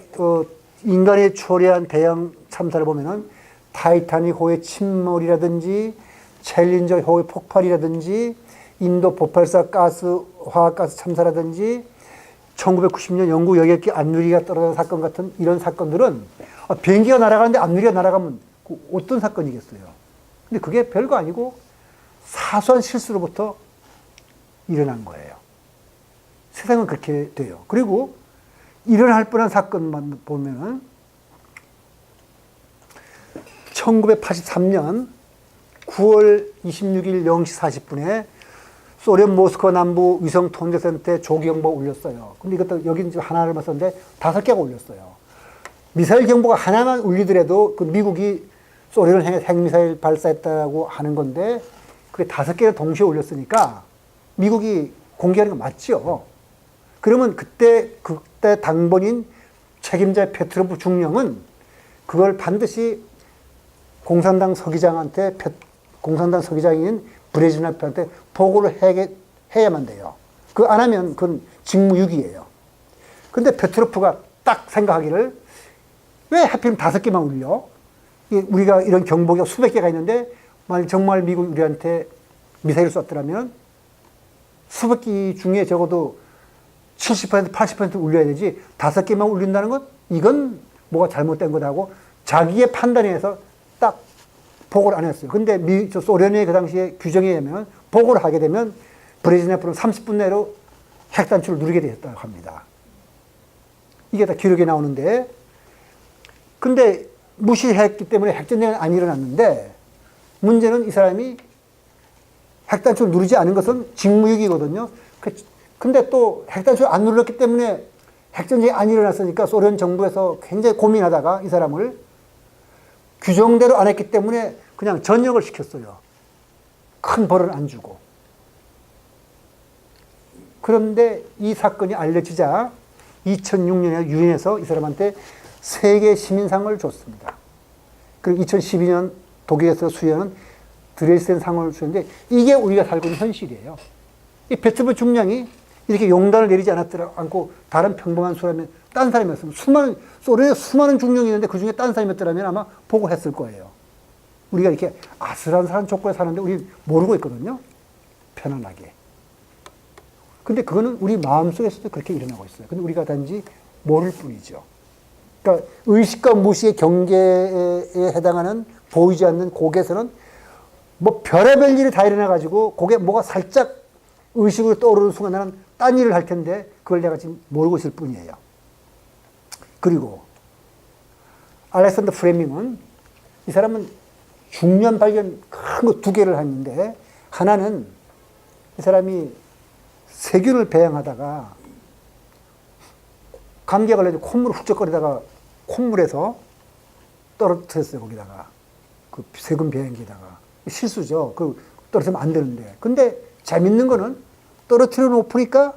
인간이 초래한 대형 참사를 보면은 타이타닉호의 침몰이라든지 챌린저호의 폭발이라든지 인도 보팔사 화학가스 참사라든지 1990년 영국 여객기 안누리가 떨어진 사건 같은 이런 사건들은 비행기가 날아가는데 안누리가 날아가면 어떤 사건이겠어요. 근데 그게 별거 아니고 사소한 실수로부터 일어난 거예요. 세상은 그렇게 돼요. 그리고 일어날 뻔한 사건만 보면은 1983년 9월 26일 0시 40분에 소련 모스크바 남부 위성 통제센터에 조기경보가 울렸어요. 근데 이것도 여기는 지금 하나를 봤었는데 5개가 울렸어요. 미사일 경보가 하나만 울리더라도 그 미국이 소련을 향해 핵미사일 발사했다고 하는 건데 그게 5개가 동시에 울렸으니까 미국이 공개하는 건 맞죠. 그러면 그때 당번인 책임자 페트로프 중령은 그걸 반드시 공산당 서기장인 브레즈네프한테 보고를 해야만 돼요. 그거 안 하면 그건 직무유기예요. 근데 페트로프가 딱 생각하기를 왜 하필 5개만 울려? 우리가 이런 경보기가 수백 개가 있는데 만약 정말 미국이 우리한테 미사일을 쐈더라면 수백 개 중에 적어도 70%, 80% 울려야 되지 5개만 울린다는 것? 이건 뭐가 잘못된 거다고 자기의 판단에 의해서 딱 보고를 안 했어요. 근데 소련의 그 당시에 규정에 의하면 보고를 하게 되면 브레즈네프는 30분 내로 핵단추를 누리게 되었다고 합니다. 이게 다 기록에 나오는데, 근데 무시했기 때문에 핵전쟁은 안 일어났는데, 문제는 이 사람이 핵단추를 누르지 않은 것은 직무유기거든요. 근데 또 핵단추를 안 눌렀기 때문에 핵전쟁이 안 일어났으니까 소련 정부에서 굉장히 고민하다가 이 사람을 규정대로 안 했기 때문에 그냥 전역을 시켰어요. 큰 벌은 안 주고. 그런데 이 사건이 알려지자 2006년에 유엔에서 이 사람한테 세계 시민상을 줬습니다. 그리고 2012년 독일에서 수여하는 드레스덴 상을 주는데 이게 우리가 살고 있는 현실이에요. 이 페트로프 중령이 이렇게 용단을 내리지 않고 다른 평범한 사람이 딴 사람이었으면 소련에 수많은 중령이 있는데 그 중에 딴 사람이었더라면 아마 보고했을 거예요. 우리가 이렇게 아슬아슬한 조건에 사는데 우리 모르고 있거든요. 편안하게. 근데 그거는 우리 마음속에서도 그렇게 일어나고 있어요. 근데 우리가 단지 모를 뿐이죠. 그러니까 의식과 무의식의 경계에 해당하는 보이지 않는 곡에서는 뭐 별의별 일이 다 일어나가지고 곡에 뭐가 살짝 의식으로 떠오르는 순간 나는 딴 일을 할 텐데 그걸 내가 지금 모르고 있을 뿐이에요. 그리고 알렉산더 프레밍은 이 사람은 중요한 발견 큰 거 2개를 했는데, 하나는 이 사람이 세균을 배양하다가 감기에 걸려서 콧물을 훌쩍거리다가 콧물에서 떨어뜨렸어요. 거기다가 그 세균 배양기에다가 실수죠. 그 떨어뜨리면 안 되는데. 근데 재밌는 거는 떨어뜨려 놓으니까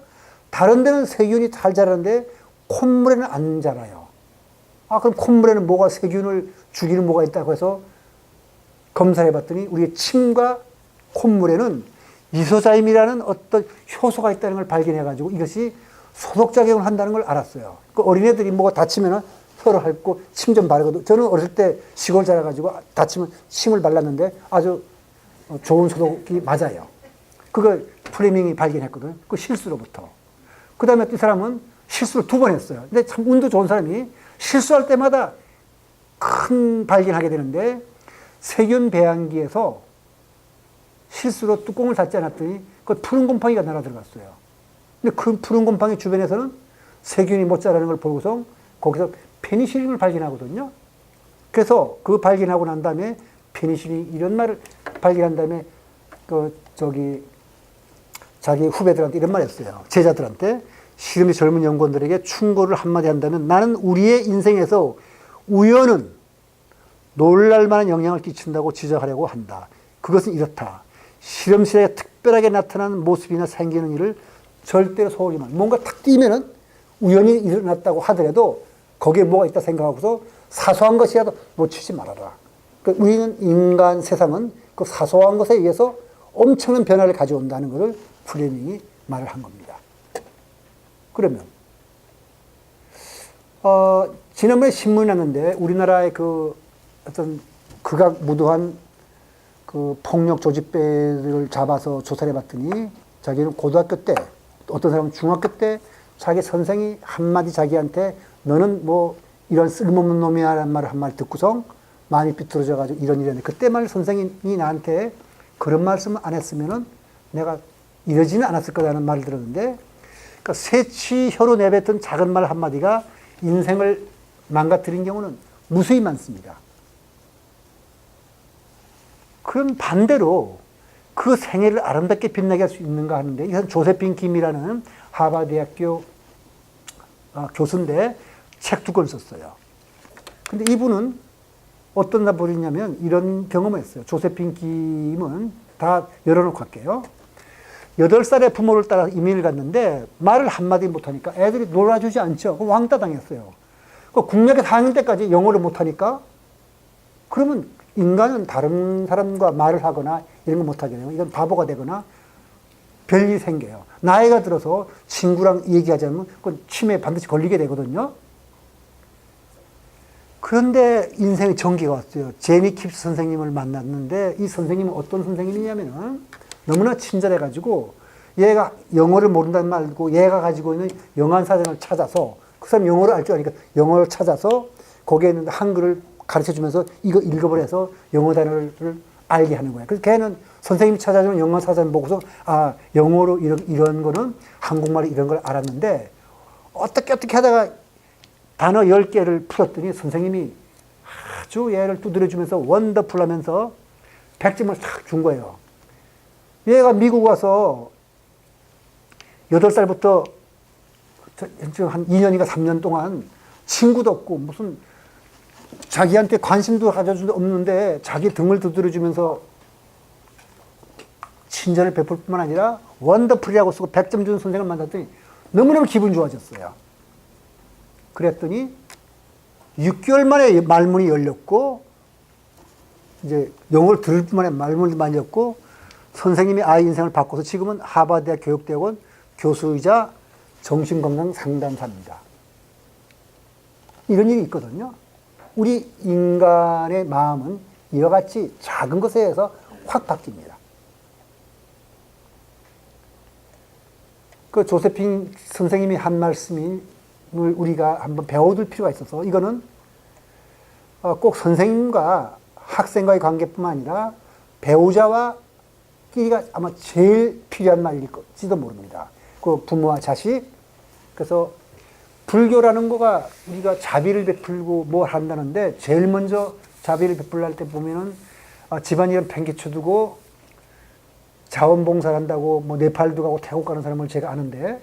다른 데는 세균이 잘 자라는데 콧물에는 안 자라요. 아, 그럼 콧물에는 뭐가 세균을 죽이는 뭐가 있다고 해서 검사를 해봤더니 우리의 침과 콧물에는 이소자임이라는 어떤 효소가 있다는 걸 발견해가지고 이것이 소독작용을 한다는 걸 알았어요. 그 어린애들이 뭐가 다치면은 혀를 핥고 침 좀 바르거든. 저는 어렸을 때 시골 자라가지고 다치면 침을 발랐는데 아주 좋은 소독이 맞아요. 그걸 플레밍이 발견했거든. 그 실수로부터. 그 다음에 이 사람은 실수를 2번 했어요. 근데 참 운도 좋은 사람이 실수할 때마다 큰 발견하게 되는데 세균 배양기에서 실수로 뚜껑을 닫지 않았더니 그 푸른 곰팡이가 날아 들어갔어요. 근데 그 푸른 곰팡이 주변에서는 세균이 못 자라는 걸 보고서 거기서 페니실린을 발견하거든요. 그래서 그 발견하고 난 다음에 페니실린 이런 말을 발견한 다음에 자기 후배들한테 이런 말 했어요. 제자들한테 시름이 젊은 연구원들에게 충고를 한마디 한다면 나는 우리의 인생에서 우연은 놀랄만한 영향을 끼친다고 지적하려고 한다. 그것은 이렇다. 실험실에 특별하게 나타나는 모습이나 생기는 일을 절대로 소홀히 말. 뭔가 탁 띄면은 우연히 일어났다고 하더라도 거기에 뭐가 있다 생각하고서 사소한 것이라도 놓치지 말아라. 그러니까 우리는 인간 세상은 그 사소한 것에 의해서 엄청난 변화를 가져온다는 것을 플레밍이 말을 한 겁니다. 그러면 지난번에 신문이 났는데 우리나라의 그 어떤 극악무도한 그 폭력 조직배들을 잡아서 조사를 해봤더니 자기는 고등학교 때 어떤 사람은 중학교 때 자기 선생이 한마디 자기한테 너는 뭐 이런 쓸모없는 놈이야 라는 말을 한 말 듣고서 마음이 삐뚤어져가지고 이런 그때 말 선생님이 나한테 그런 말씀을 안 했으면은 내가 이러지는 않았을 거라는 말을 들었는데 그러니까 새치혀로 내뱉던 작은 말 한마디가 인생을 망가뜨린 경우는 무수히 많습니다. 그럼 반대로 그 생애를 아름답게 빛나게 할 수 있는가 하는데 이건 조세핀 김이라는 하버드대학교 교수인데 책 2권 썼어요. 근데 이분은 어떤 나버리냐면 이런 경험을 했어요. 조세핀 김은 다 열어놓고 할게요. 8살에 부모를 따라 이민을 갔는데 말을 한마디 못하니까 애들이 놀아주지 않죠. 그럼 왕따 당했어요. 국내에 4학년 때까지 영어를 못하니까 그러면 인간은 다른 사람과 말을 하거나 이런 거 못하게 되면 이건 바보가 되거나 별일이 생겨요. 나이가 들어서 친구랑 얘기하자면 그건 치매에 반드시 걸리게 되거든요. 그런데 인생의 전기가 왔어요. 제니 킵스 선생님을 만났는데 이 선생님은 어떤 선생님이냐면은 너무나 친절해가지고 얘가 영어를 모른다는 말고 얘가 가지고 있는 영한사전을 찾아서 그 사람 영어를 알 줄 아니까 영어를 찾아서 거기에 있는 한글을 가르쳐 주면서 이거 읽어보라 해서 영어 단어를 알게 하는 거예요. 그래서 걔는 선생님이 찾아주는 영어사전 보고서 아, 영어로 이런 거는 한국말로 이런 걸 알았는데 어떻게 하다가 단어 10개를 풀었더니 선생님이 아주 얘를 두드려주면서 원더풀 하면서 100점을 탁 준 거예요. 얘가 미국 와서 8살부터 한 2년인가 3년 동안 친구도 없고 무슨 자기한테 관심도 가져준 데 없는데 자기 등을 두드려주면서 친절을 베풀 뿐만 아니라 원더풀이라고 쓰고 100점 준 선생을 만났더니 너무너무 기분 좋아졌어요. 그랬더니 6개월 만에 말문이 열렸고 이제 영어를 들을 뿐만 아니라 말문이 많이 열렸고 선생님이 아이 인생을 바꿔서 지금은 하버드대학 교육대학원 교수이자 정신건강 상담사입니다. 이런 일이 있거든요. 우리 인간의 마음은 이와 같이 작은 것에 의해서 확 바뀝니다. 그 조세핀 선생님이 한 말씀을 우리가 한번 배워둘 필요가 있어서 이거는 꼭 선생님과 학생과의 관계뿐만 아니라 배우자와 끼리가 아마 제일 필요한 말일지도 모릅니다. 그 부모와 자식. 그래서 불교라는 거가 우리가 자비를 베풀고 뭐 한다는데 제일 먼저 자비를 베풀려 할 때 보면은 집안일은 팽개쳐두고 자원봉사를 한다고 뭐 네팔도 가고 태국 가는 사람을 제가 아는데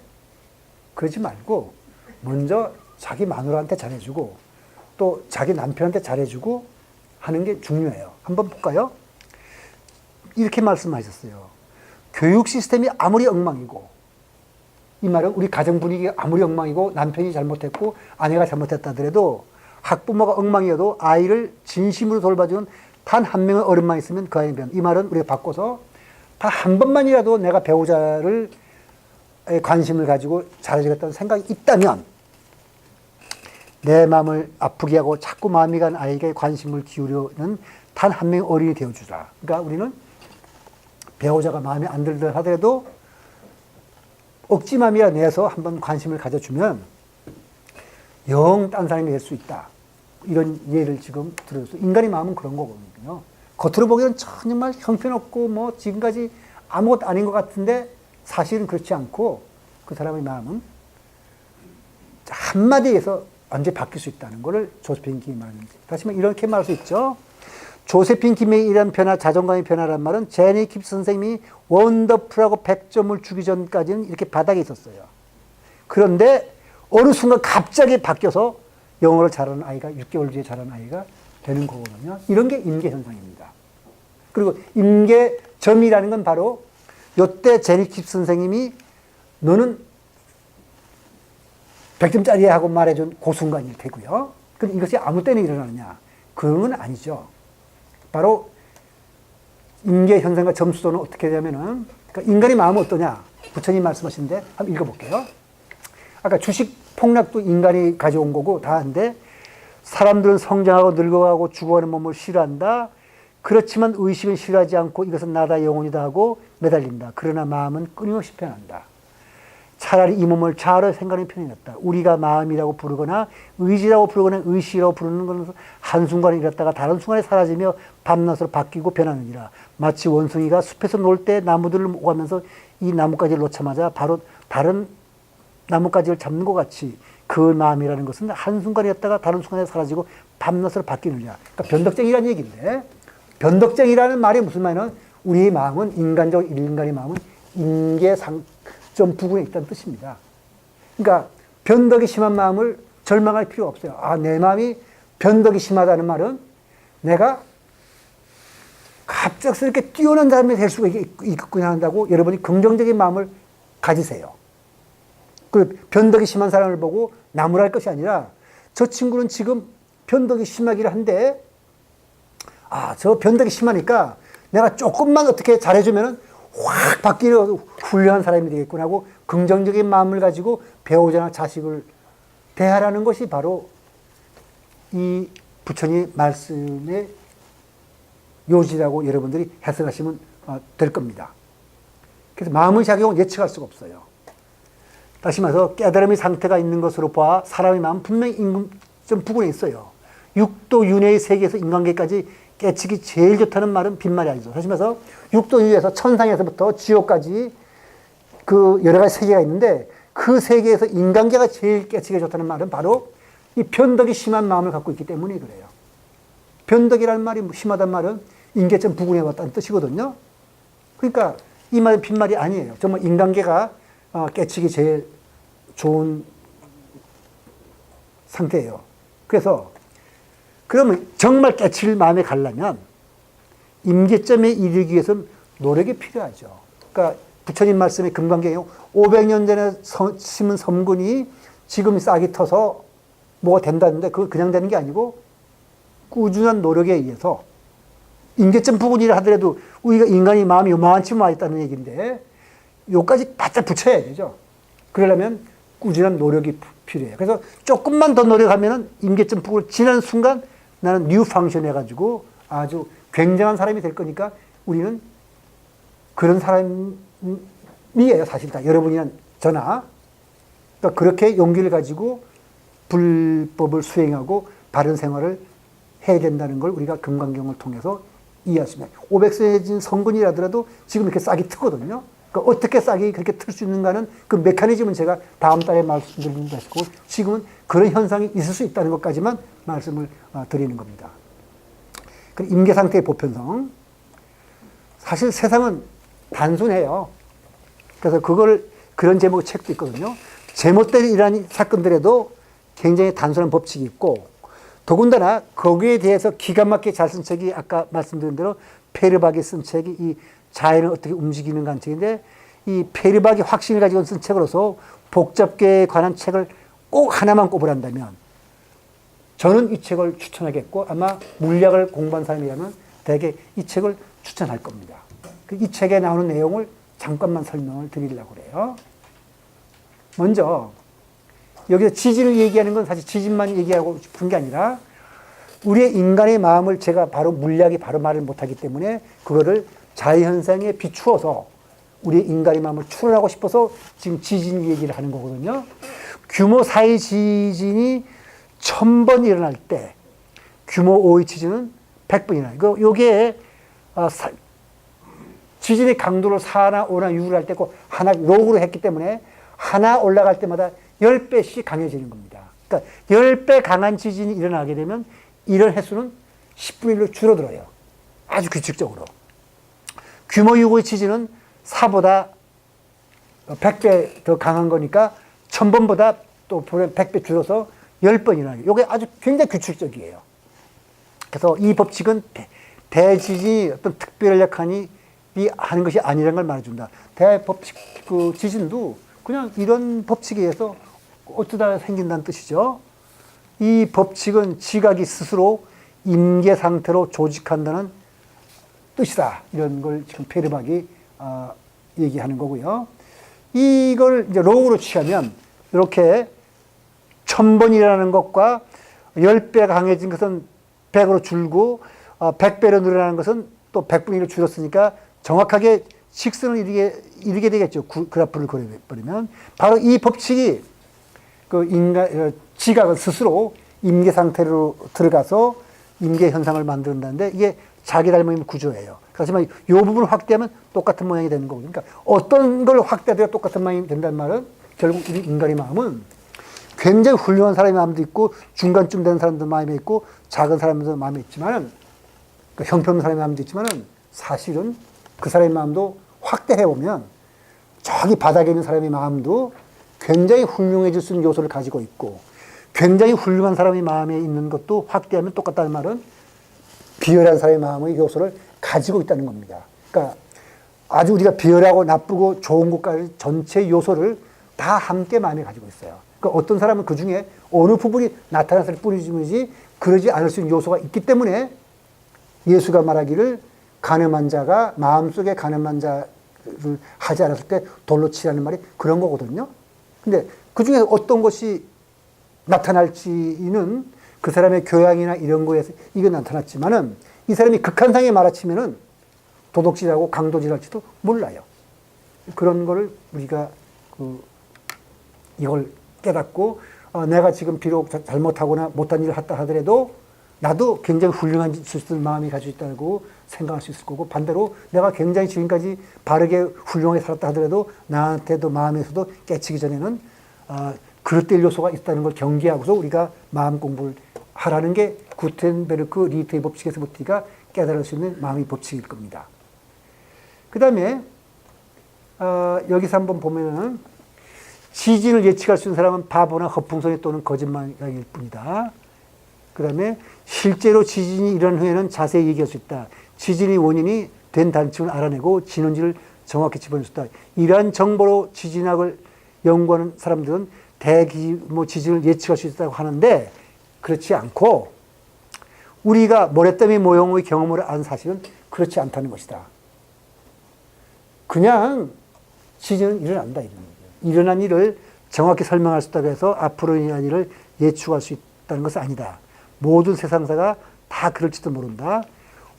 그러지 말고 먼저 자기 마누라한테 잘해주고 또 자기 남편한테 잘해주고 하는 게 중요해요. 한번 볼까요? 이렇게 말씀하셨어요. 교육 시스템이 아무리 엉망이고 이 말은 우리 가정 분위기가 아무리 엉망이고 남편이 잘못했고 아내가 잘못했다 하더라도 학부모가 엉망이어도 아이를 진심으로 돌봐주는 단 한 명의 어른만 있으면 그 아이는 변. 이 말은 우리가 바꿔서 단 한 번만이라도 내가 배우자를 관심을 가지고 잘해주겠다는 생각이 있다면 내 마음을 아프게 하고 자꾸 마음이 간 아이에게 관심을 기울이는 단 한 명의 어린이 되어주자. 그러니까 우리는 배우자가 마음에 안 들더 하더라도 억지맘이라 내서 한번 관심을 가져주면 영 딴 사람이 될 수 있다. 이런 예를 지금 들어서 인간의 마음은 그런 거거든요. 겉으로 보기에는 정말 형편없고 뭐 지금까지 아무것도 아닌 것 같은데 사실은 그렇지 않고 그 사람의 마음은 한마디에서 완전히 바뀔 수 있다는 것을 조세핀 김이 말하는지. 다시 말해 이렇게 말할 수 있죠. 조세핀 김의 이런 변화, 자존감의 변화란 말은 제니 킵 선생님이 원더풀하고 100점을 주기 전까지는 이렇게 바닥에 있었어요. 그런데 어느 순간 갑자기 바뀌어서 영어를 잘하는 아이가 6개월 뒤에 잘하는 아이가 되는 거거든요. 이런 게 임계현상입니다. 그리고 임계점이라는 건 바로 이때 제니 킵 선생님이 너는 100점짜리 하고 말해준 그 순간일 테고요. 그럼 이것이 아무 때나 일어나느냐? 그런 건 아니죠. 바로 임계현상과 점수도는 어떻게 되냐면은, 그러니까 인간의 마음은 어떠냐? 부처님 말씀하신데 한번 읽어볼게요. 아까 주식 폭락도 인간이 가져온 거고 다 한데 사람들은 성장하고 늙어가고 죽어가는 몸을 싫어한다. 그렇지만 의식은 싫어하지 않고 이것은 나다 영혼이다 하고 매달린다. 그러나 마음은 끊임없이 변한다. 차라리 이 몸을 자아로 생각하는 편이 낫다. 우리가 마음이라고 부르거나 의지라고 부르거나 의식이라고 부르는 것은 한순간에 일었다가 다른 순간에 사라지며 밤낮으로 바뀌고 변하느니라. 마치 원숭이가 숲에서 놀 때 나무들을 오가면서 이 나뭇가지를 놓자마자 바로 다른 나뭇가지를 잡는 것 같이 그 마음이라는 것은 한순간이었다가 다른 순간에 사라지고 밤낮으로 바뀌느냐. 그러니까 변덕쟁이라는 얘기인데, 변덕쟁이라는 말이 무슨 말이냐면 우리의 마음은 인간적 인간의 마음은 인계상점 부분에 있다는 뜻입니다. 그러니까 변덕이 심한 마음을 절망할 필요가 없어요. 아, 내 마음이 변덕이 심하다는 말은 내가 갑작스럽게 뛰어난 사람이 될 수가 있겠구나 한다고 여러분이 긍정적인 마음을 가지세요. 그 변덕이 심한 사람을 보고 나무랄 것이 아니라 저 친구는 지금 변덕이 심하기를 한데 아, 저 변덕이 심하니까 내가 조금만 어떻게 잘해주면 확 바뀌는 훌륭한 사람이 되겠구나 하고 긍정적인 마음을 가지고 배우자나 자식을 대하라는 것이 바로 이 부처님 말씀의 요지라고 여러분들이 해석하시면 될 겁니다. 그래서 마음의 작용은 예측할 수가 없어요. 다시 말해서 깨달음의 상태가 있는 것으로 봐 사람의 마음은 분명히 좀 부근에 있어요. 육도 윤회의 세계에서 인간계까지 깨치기 제일 좋다는 말은 빈말이 아니죠. 다시 말해서 육도 윤회에서 천상에서부터 지옥까지 그 여러 가지 세계가 있는데 그 세계에서 인간계가 제일 깨치기 좋다는 말은 바로 이 변덕이 심한 마음을 갖고 있기 때문에 그래요. 변덕이라는 말이 심하다는 말은 인계점 부근에 왔다는 뜻이거든요. 그러니까 이 말은 빈말이 아니에요. 정말 인간계가 깨치기 제일 좋은 상태예요. 그래서 그러면 정말 깨칠 마음에 가려면 임계점에 이르기 위해서는 노력이 필요하죠. 그러니까 부처님 말씀의 금강경에 500년 전에 심은 섬근이 지금 싹이 터서 뭐가 된다는데 그건 그냥 되는 게 아니고 꾸준한 노력에 의해서 임계점 부근이라 하더라도 우리가 인간이 마음이 요만치 와 있다는 얘기인데 요까지 바짝 붙여야 되죠. 그러려면 꾸준한 노력이 필요해요. 그래서 조금만 더 노력하면 임계점 부근을 지나는 순간 나는 뉴 펑션 해가지고 아주 굉장한 사람이 될 거니까 우리는 그런 사람이에요. 사실 다 여러분이나 저나. 그러니까 그렇게 용기를 가지고 불법을 수행하고 바른 생활을 해야 된다는 걸 우리가 금강경을 통해서 이해하시면 500세에 진 성근이라더라도 지금 이렇게 싹이 트거든요. 그러니까 어떻게 싹이 그렇게 틀 수 있는가는 그 메커니즘은 제가 다음 달에 말씀드리는 것이고 지금은 그런 현상이 있을 수 있다는 것까지만 말씀을 드리는 겁니다. 임계상태의 보편성. 사실 세상은 단순해요. 그래서 그런 제목의 책도 있거든요. 제멋대로 일하는 사건들에도 굉장히 단순한 법칙이 있고 더군다나 거기에 대해서 기가 막히게 잘 쓴 책이 아까 말씀드린 대로 페르박이 쓴 책이 이 자연을 어떻게 움직이는가 하는 책인데 이 페르박이 확신을 가지고 쓴 책으로서 복잡계에 관한 책을 꼭 하나만 꼽으란다면 저는 이 책을 추천하겠고 아마 물리학을 공부한 사람이라면 대개 이 책을 추천할 겁니다. 이 책에 나오는 내용을 잠깐만 설명을 드리려고 그래요. 먼저 여기서 지진을 얘기하는 건 사실 지진만 얘기하고 싶은 게 아니라 우리의 인간의 마음을 제가 바로 물리학이 바로 말을 못하기 때문에 그거를 자연현상에 비추어서 우리의 인간의 마음을 추론하고 싶어서 지금 지진 얘기를 하는 거거든요. 규모 4의 지진이 1000번 일어날 때 규모 5의 지진은 100번 일어나요. 요게 지진의 강도를 4나 5나 6을 할 때 꼭 하나 록으로 했기 때문에 하나 올라갈 때마다 10배씩 강해지는 겁니다. 그러니까 10배 강한 지진이 일어나게 되면 이런 횟수는 10분의 1로 줄어들어요. 아주 규칙적으로. 규모 6의 지진은 4보다 100배 더 강한 거니까 1000번보다 또 100배 줄어서 10번 일어나요. 이게 아주 굉장히 규칙적이에요. 그래서 이 법칙은 대지진이 어떤 특별한 역할이 하는 것이 아니라는 걸 말해준다. 대법칙, 그 지진도 그냥 이런 법칙에 의해서 어쩌다 생긴다는 뜻이죠. 이 법칙은 지각이 스스로 임계 상태로 조직한다는 뜻이다. 이런 걸 지금 페르박이 얘기하는 거고요. 이걸 이제 록으로 취하면 이렇게 1000번이라는 것과 10배 강해진 것은 100으로 줄고 100배로 늘어나는 것은 또 100분의 1로 줄었으니까 정확하게 직선을 이루게 되겠죠. 그래프를 그려버리면. 바로 이 법칙이 그 인간, 지각을 스스로 임계 상태로 들어가서 임계 현상을 만든다는데 이게 자기 닮은 구조예요. 하지만 이 부분을 확대하면 똑같은 모양이 되는 거고. 그러니까 어떤 걸 확대해야 똑같은 모양이 된다는 말은 결국 우리 인간의 마음은 굉장히 훌륭한 사람의 마음도 있고 중간쯤 되는 사람도 마음이 있고 작은 사람도 마음이 있지만은 그러니까 형편없는 사람의 마음도 있지만은 사실은 그 사람의 마음도 확대해 보면 저기 바닥에 있는 사람의 마음도 굉장히 훌륭해질 수 있는 요소를 가지고 있고 굉장히 훌륭한 사람의 마음에 있는 것도 확대하면 똑같다는 말은 비열한 사람의 마음의 요소를 가지고 있다는 겁니다. 그러니까 아주 우리가 비열하고 나쁘고 좋은 것까지 전체 요소를 다 함께 마음에 가지고 있어요. 그러니까 어떤 사람은 그 중에 어느 부분이 나타났을 뿐이지 그러지 않을 수 있는 요소가 있기 때문에 예수가 말하기를 가늠한 자가 마음속에 가늠한 자를 하지 않았을 때 돌로 치라는 말이 그런 거거든요. 근데 그 중에 어떤 것이 나타날지는 그 사람의 교양이나 이런 거에서 이게 나타났지만은 이 사람이 극한상에 말아치면은 도덕질하고 강도질할지도 몰라요. 그런 거를 우리가 이걸 깨닫고 내가 지금 비록 잘못하거나 못한 일을 했다 하더라도 나도 굉장히 훌륭한 짓을 쓸 마음이 가지고 있다고 생각할 수 있을 거고 반대로 내가 굉장히 지금까지 바르게 훌륭하게 살았다 하더라도 나한테도 마음에서도 깨치기 전에는 그릇될 요소가 있다는 걸 경계하고서 우리가 마음 공부를 하라는 게 구텐베르크 리트의 법칙에서부터 우리가 깨달을 수 있는 마음의 법칙일 겁니다. 그 다음에 여기서 한번 보면은 지진을 예측할 수 있는 사람은 바보나 허풍성이 또는 거짓말일 뿐이다. 그 다음에 실제로 지진이 일어난 후에는 자세히 얘기할 수 있다. 지진의 원인이 된 단층을 알아내고 진원지를 정확히 집어낼 수 있다. 이러한 정보로 지진학을 연구하는 사람들은 대규모 지진을 예측할 수 있다고 하는데 그렇지 않고 우리가 모래더미 모형의 경험을 안 사실은 그렇지 않다는 것이다. 그냥 지진은 일어난다. 일어난 일을 정확히 설명할 수 있다고 해서 앞으로 일어날 일을 예측할 수 있다는 것은 아니다. 모든 세상사가 다 그럴지도 모른다.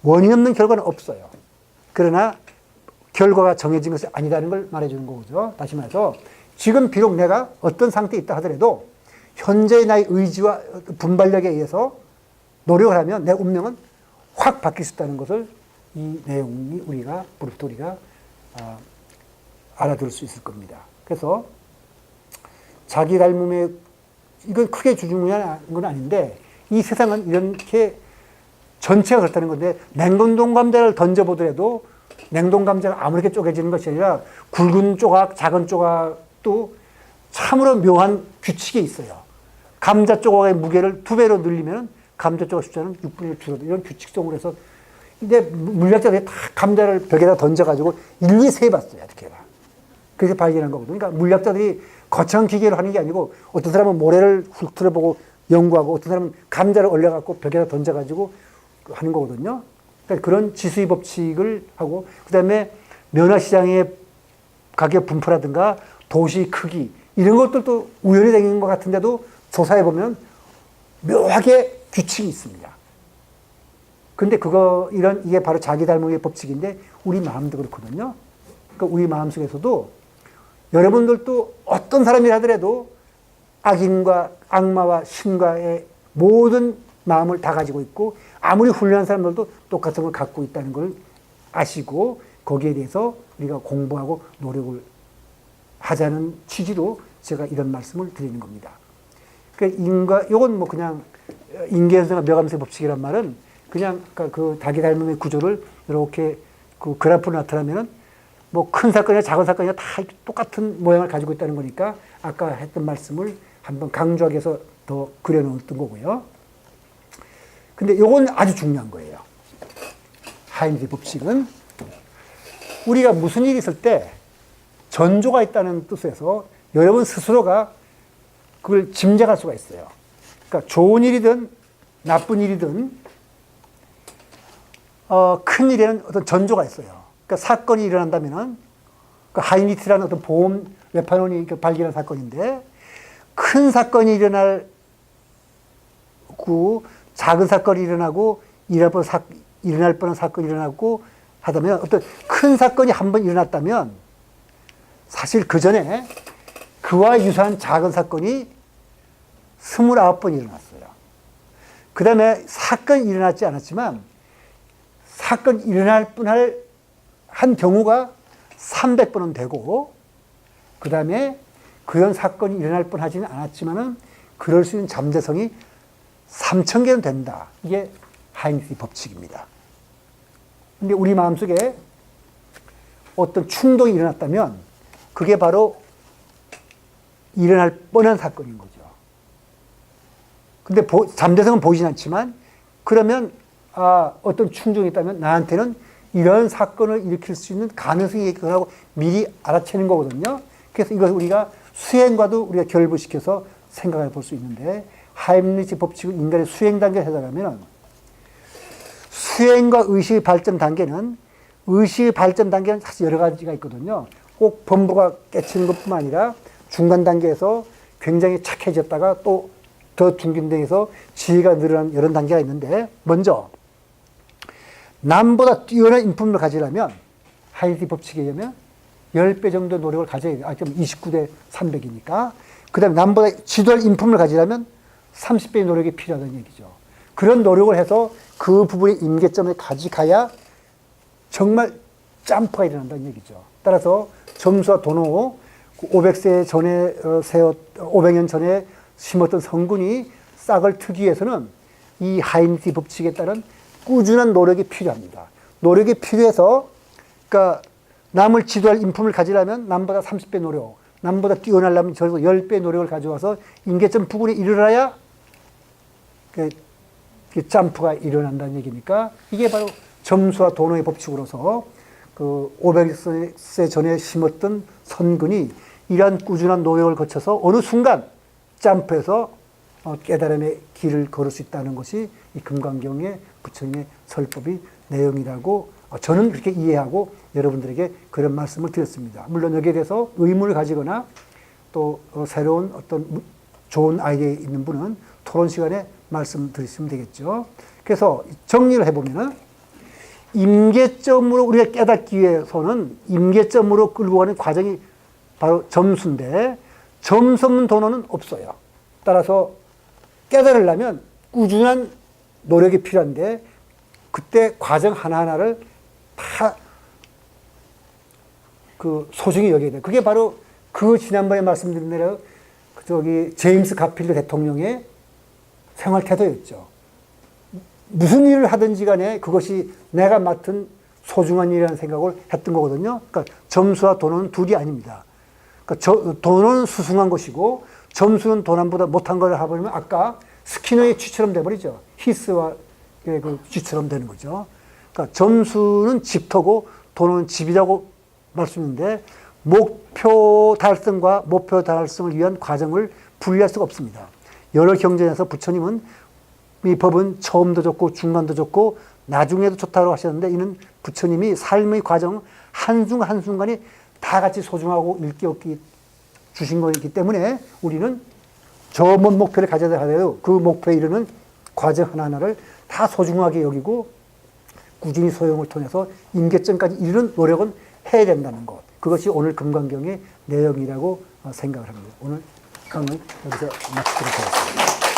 원인 없는 결과는 없어요. 그러나 결과가 정해진 것이 아니다는 걸 말해주는 거죠. 다시 말해서 지금 비록 내가 어떤 상태에 있다 하더라도 현재의 나의 의지와 분발력에 의해서 노력을 하면 내 운명은 확 바뀔 수 있다는 것을 이 내용이 우리가 알아들을 수 있을 겁니다. 그래서 자기 닮음에 이건 크게 주중한 건 아닌데 이 세상은 이렇게 전체가 그렇다는 건데 냉동 감자를 던져보더라도 냉동 감자가 아무렇게 쪼개지는 것이 아니라 굵은 조각, 작은 조각도 참으로 묘한 규칙이 있어요. 감자 조각의 무게를 2배로 늘리면 감자 조각 숫자는 6분의 1 줄어들어. 이런 규칙성으로 해서 근데 물리학자들이 다 감자를 벽에다 던져가지고 일일이 세봤어요. 이렇게. 그래서 발견한 거거든요. 그러니까 물리학자들이 거창한 기계로 하는 게 아니고 어떤 사람은 모래를 훑어보고 연구하고 어떤 사람은 감자를 얼려갖고 벽에다 던져가지고 하는 거거든요. 그러니까 그런 지수의 법칙을 하고 그다음에 면화시장의 가격 분포라든가 도시 크기 이런 것들도 우연히 생긴 것 같은데도 조사해 보면 묘하게 규칙이 있습니다. 근데 이게 바로 자기 닮음의 법칙인데 우리 마음도 그렇거든요. 그러니까 우리 마음 속에서도 여러분들도 어떤 사람이라 하더라도 악인과 악마와 신과의 모든 마음을 다 가지고 있고 아무리 훌륭한 사람들도 똑같은 걸 갖고 있다는 걸 아시고 거기에 대해서 우리가 공부하고 노력을 하자는 취지로 제가 이런 말씀을 드리는 겁니다. 그러니까 이건 뭐 그냥 인계현상과 묘감세 법칙이란 말은 그냥 그 자기 닮음의 구조를 이렇게 그 그래프로 나타나면은 뭐 큰 사건이나 작은 사건이나 다 똑같은 모양을 가지고 있다는 거니까 아까 했던 말씀을 한번 강조하기 위해서 더 그려놓았던 거고요. 근데 이건 아주 중요한 거예요. 하이니케 법칙은 우리가 무슨 일이 있을 때 전조가 있다는 뜻에서 여러분 스스로가 그걸 짐작할 수가 있어요. 그러니까 좋은 일이든 나쁜 일이든 큰 일에는 어떤 전조가 있어요. 그러니까 사건이 일어난다면은 그 하이니트라는 어떤 보험 외판원이 발견한 사건인데 큰 사건이 일어나고 작은 사건이 일어나고 일어날 뻔한 사건이 일어나고 하다면 어떤 큰 사건이 한번 일어났다면 사실 그 전에 그와 유사한 작은 사건이 29번 일어났어요. 그 다음에 사건이 일어났지 않았지만 사건이 일어날 뻔한 경우가 300번은 되고 그 다음에 그런 사건이 일어날 뻔하지는 않았지만은 그럴 수 있는 잠재성이 3000개는 된다. 이게 하이니케 법칙입니다. 근데 우리 마음속에 어떤 충동이 일어났다면 그게 바로 일어날 뻔한 사건인 거죠. 근데 잠재성은 보이진 않지만 그러면 어떤 충동이 있다면 나한테는 이런 사건을 일으킬 수 있는 가능성이 있다고 미리 알아채는 거거든요. 그래서 이것을 우리가 수행과도 우리가 결부시켜서 생각해 볼 수 있는데 하이니케 법칙을 인간의 수행 단계에 해석하면 수행과 의식의 발전 단계는 의식의 발전 단계는 사실 여러 가지가 있거든요. 꼭 본부가 깨치는 것뿐만 아니라 중간 단계에서 굉장히 착해졌다가 또 더 중간 단계에서 지혜가 늘어난 이런 단계가 있는데 먼저 남보다 뛰어난 인품을 가지려면 하이니케 법칙에 의하면 10배 정도 노력을 가져야 돼요. 그럼 29대 300이니까. 그 다음에 남보다 지도할 인품을 가지려면 30배의 노력이 필요하다는 얘기죠. 그런 노력을 해서 그 부분의 임계점에 가야 정말 점프가 일어난다는 얘기죠. 따라서 점수와 도노 500세 전에 500년 전에 심었던 성군이 싹을 트기 위해서는 이 하이니케 법칙에 따른 꾸준한 노력이 필요합니다. 노력이 필요해서 그러니까 남을 지도할 인품을 가지려면 남보다 30배 노력, 남보다 뛰어나려면 저에서 10배 노력을 가져와서 임계점 부근에 이르러야 그 점프가 일어난다는 얘기니까 이게 바로 점수와 도노의 법칙으로서 그 500세 전에 심었던 선근이 이러한 꾸준한 노력을 거쳐서 어느 순간 점프해서 깨달음의 길을 걸을 수 있다는 것이 이 금강경의 부처님의 설법의 내용이라고 저는 그렇게 이해하고 여러분들에게 그런 말씀을 드렸습니다. 물론 여기에 대해서 의문을 가지거나 또 새로운 어떤 좋은 아이디어 있는 분은 토론 시간에 말씀 드리시면 되겠죠. 그래서 정리를 해보면은 임계점으로 우리가 깨닫기 위해서는 임계점으로 끌고 가는 과정이 바로 점수인데 점수 없는 도노는 없어요. 따라서 깨달으려면 꾸준한 노력이 필요한데 그때 과정 하나하나를 다 그 소중히 여겨야 돼요. 그게 바로 그 지난번에 말씀드린 대로 제임스 가필드 대통령의 생활 태도였죠. 무슨 일을 하든지 간에 그것이 내가 맡은 소중한 일이라는 생각을 했던 거거든요. 그러니까 점수와 돈은 둘이 아닙니다. 그러니까 돈은 수승한 것이고 점수는 도난보다 못한 걸 해버리면 아까 스키너의 쥐처럼 돼버리죠. 히스와 그 쥐처럼 되는 거죠. 그러니까 점수는 집터고 돈은 집이라고 말씀인데 목표 달성과 목표 달성을 위한 과정을 분리할 수가 없습니다. 여러 경전에서 부처님은 이 법은 처음도 좋고 중간도 좋고 나중에도 좋다고 하셨는데, 이는 부처님이 삶의 과정 한순간이 다 같이 소중하고 일깨웠기 주신 것이기 때문에 우리는 저 먼 목표를 가져야 하더라도 그 목표에 이르는 과정 하나하나를 다 소중하게 여기고 꾸준히 소용을 통해서 임계점까지 이르는 노력은 해야 된다는 것. 그것이 오늘 금강경의 내용이라고 생각을 합니다. 오늘 강의 여기서 마치도록 하겠습니다.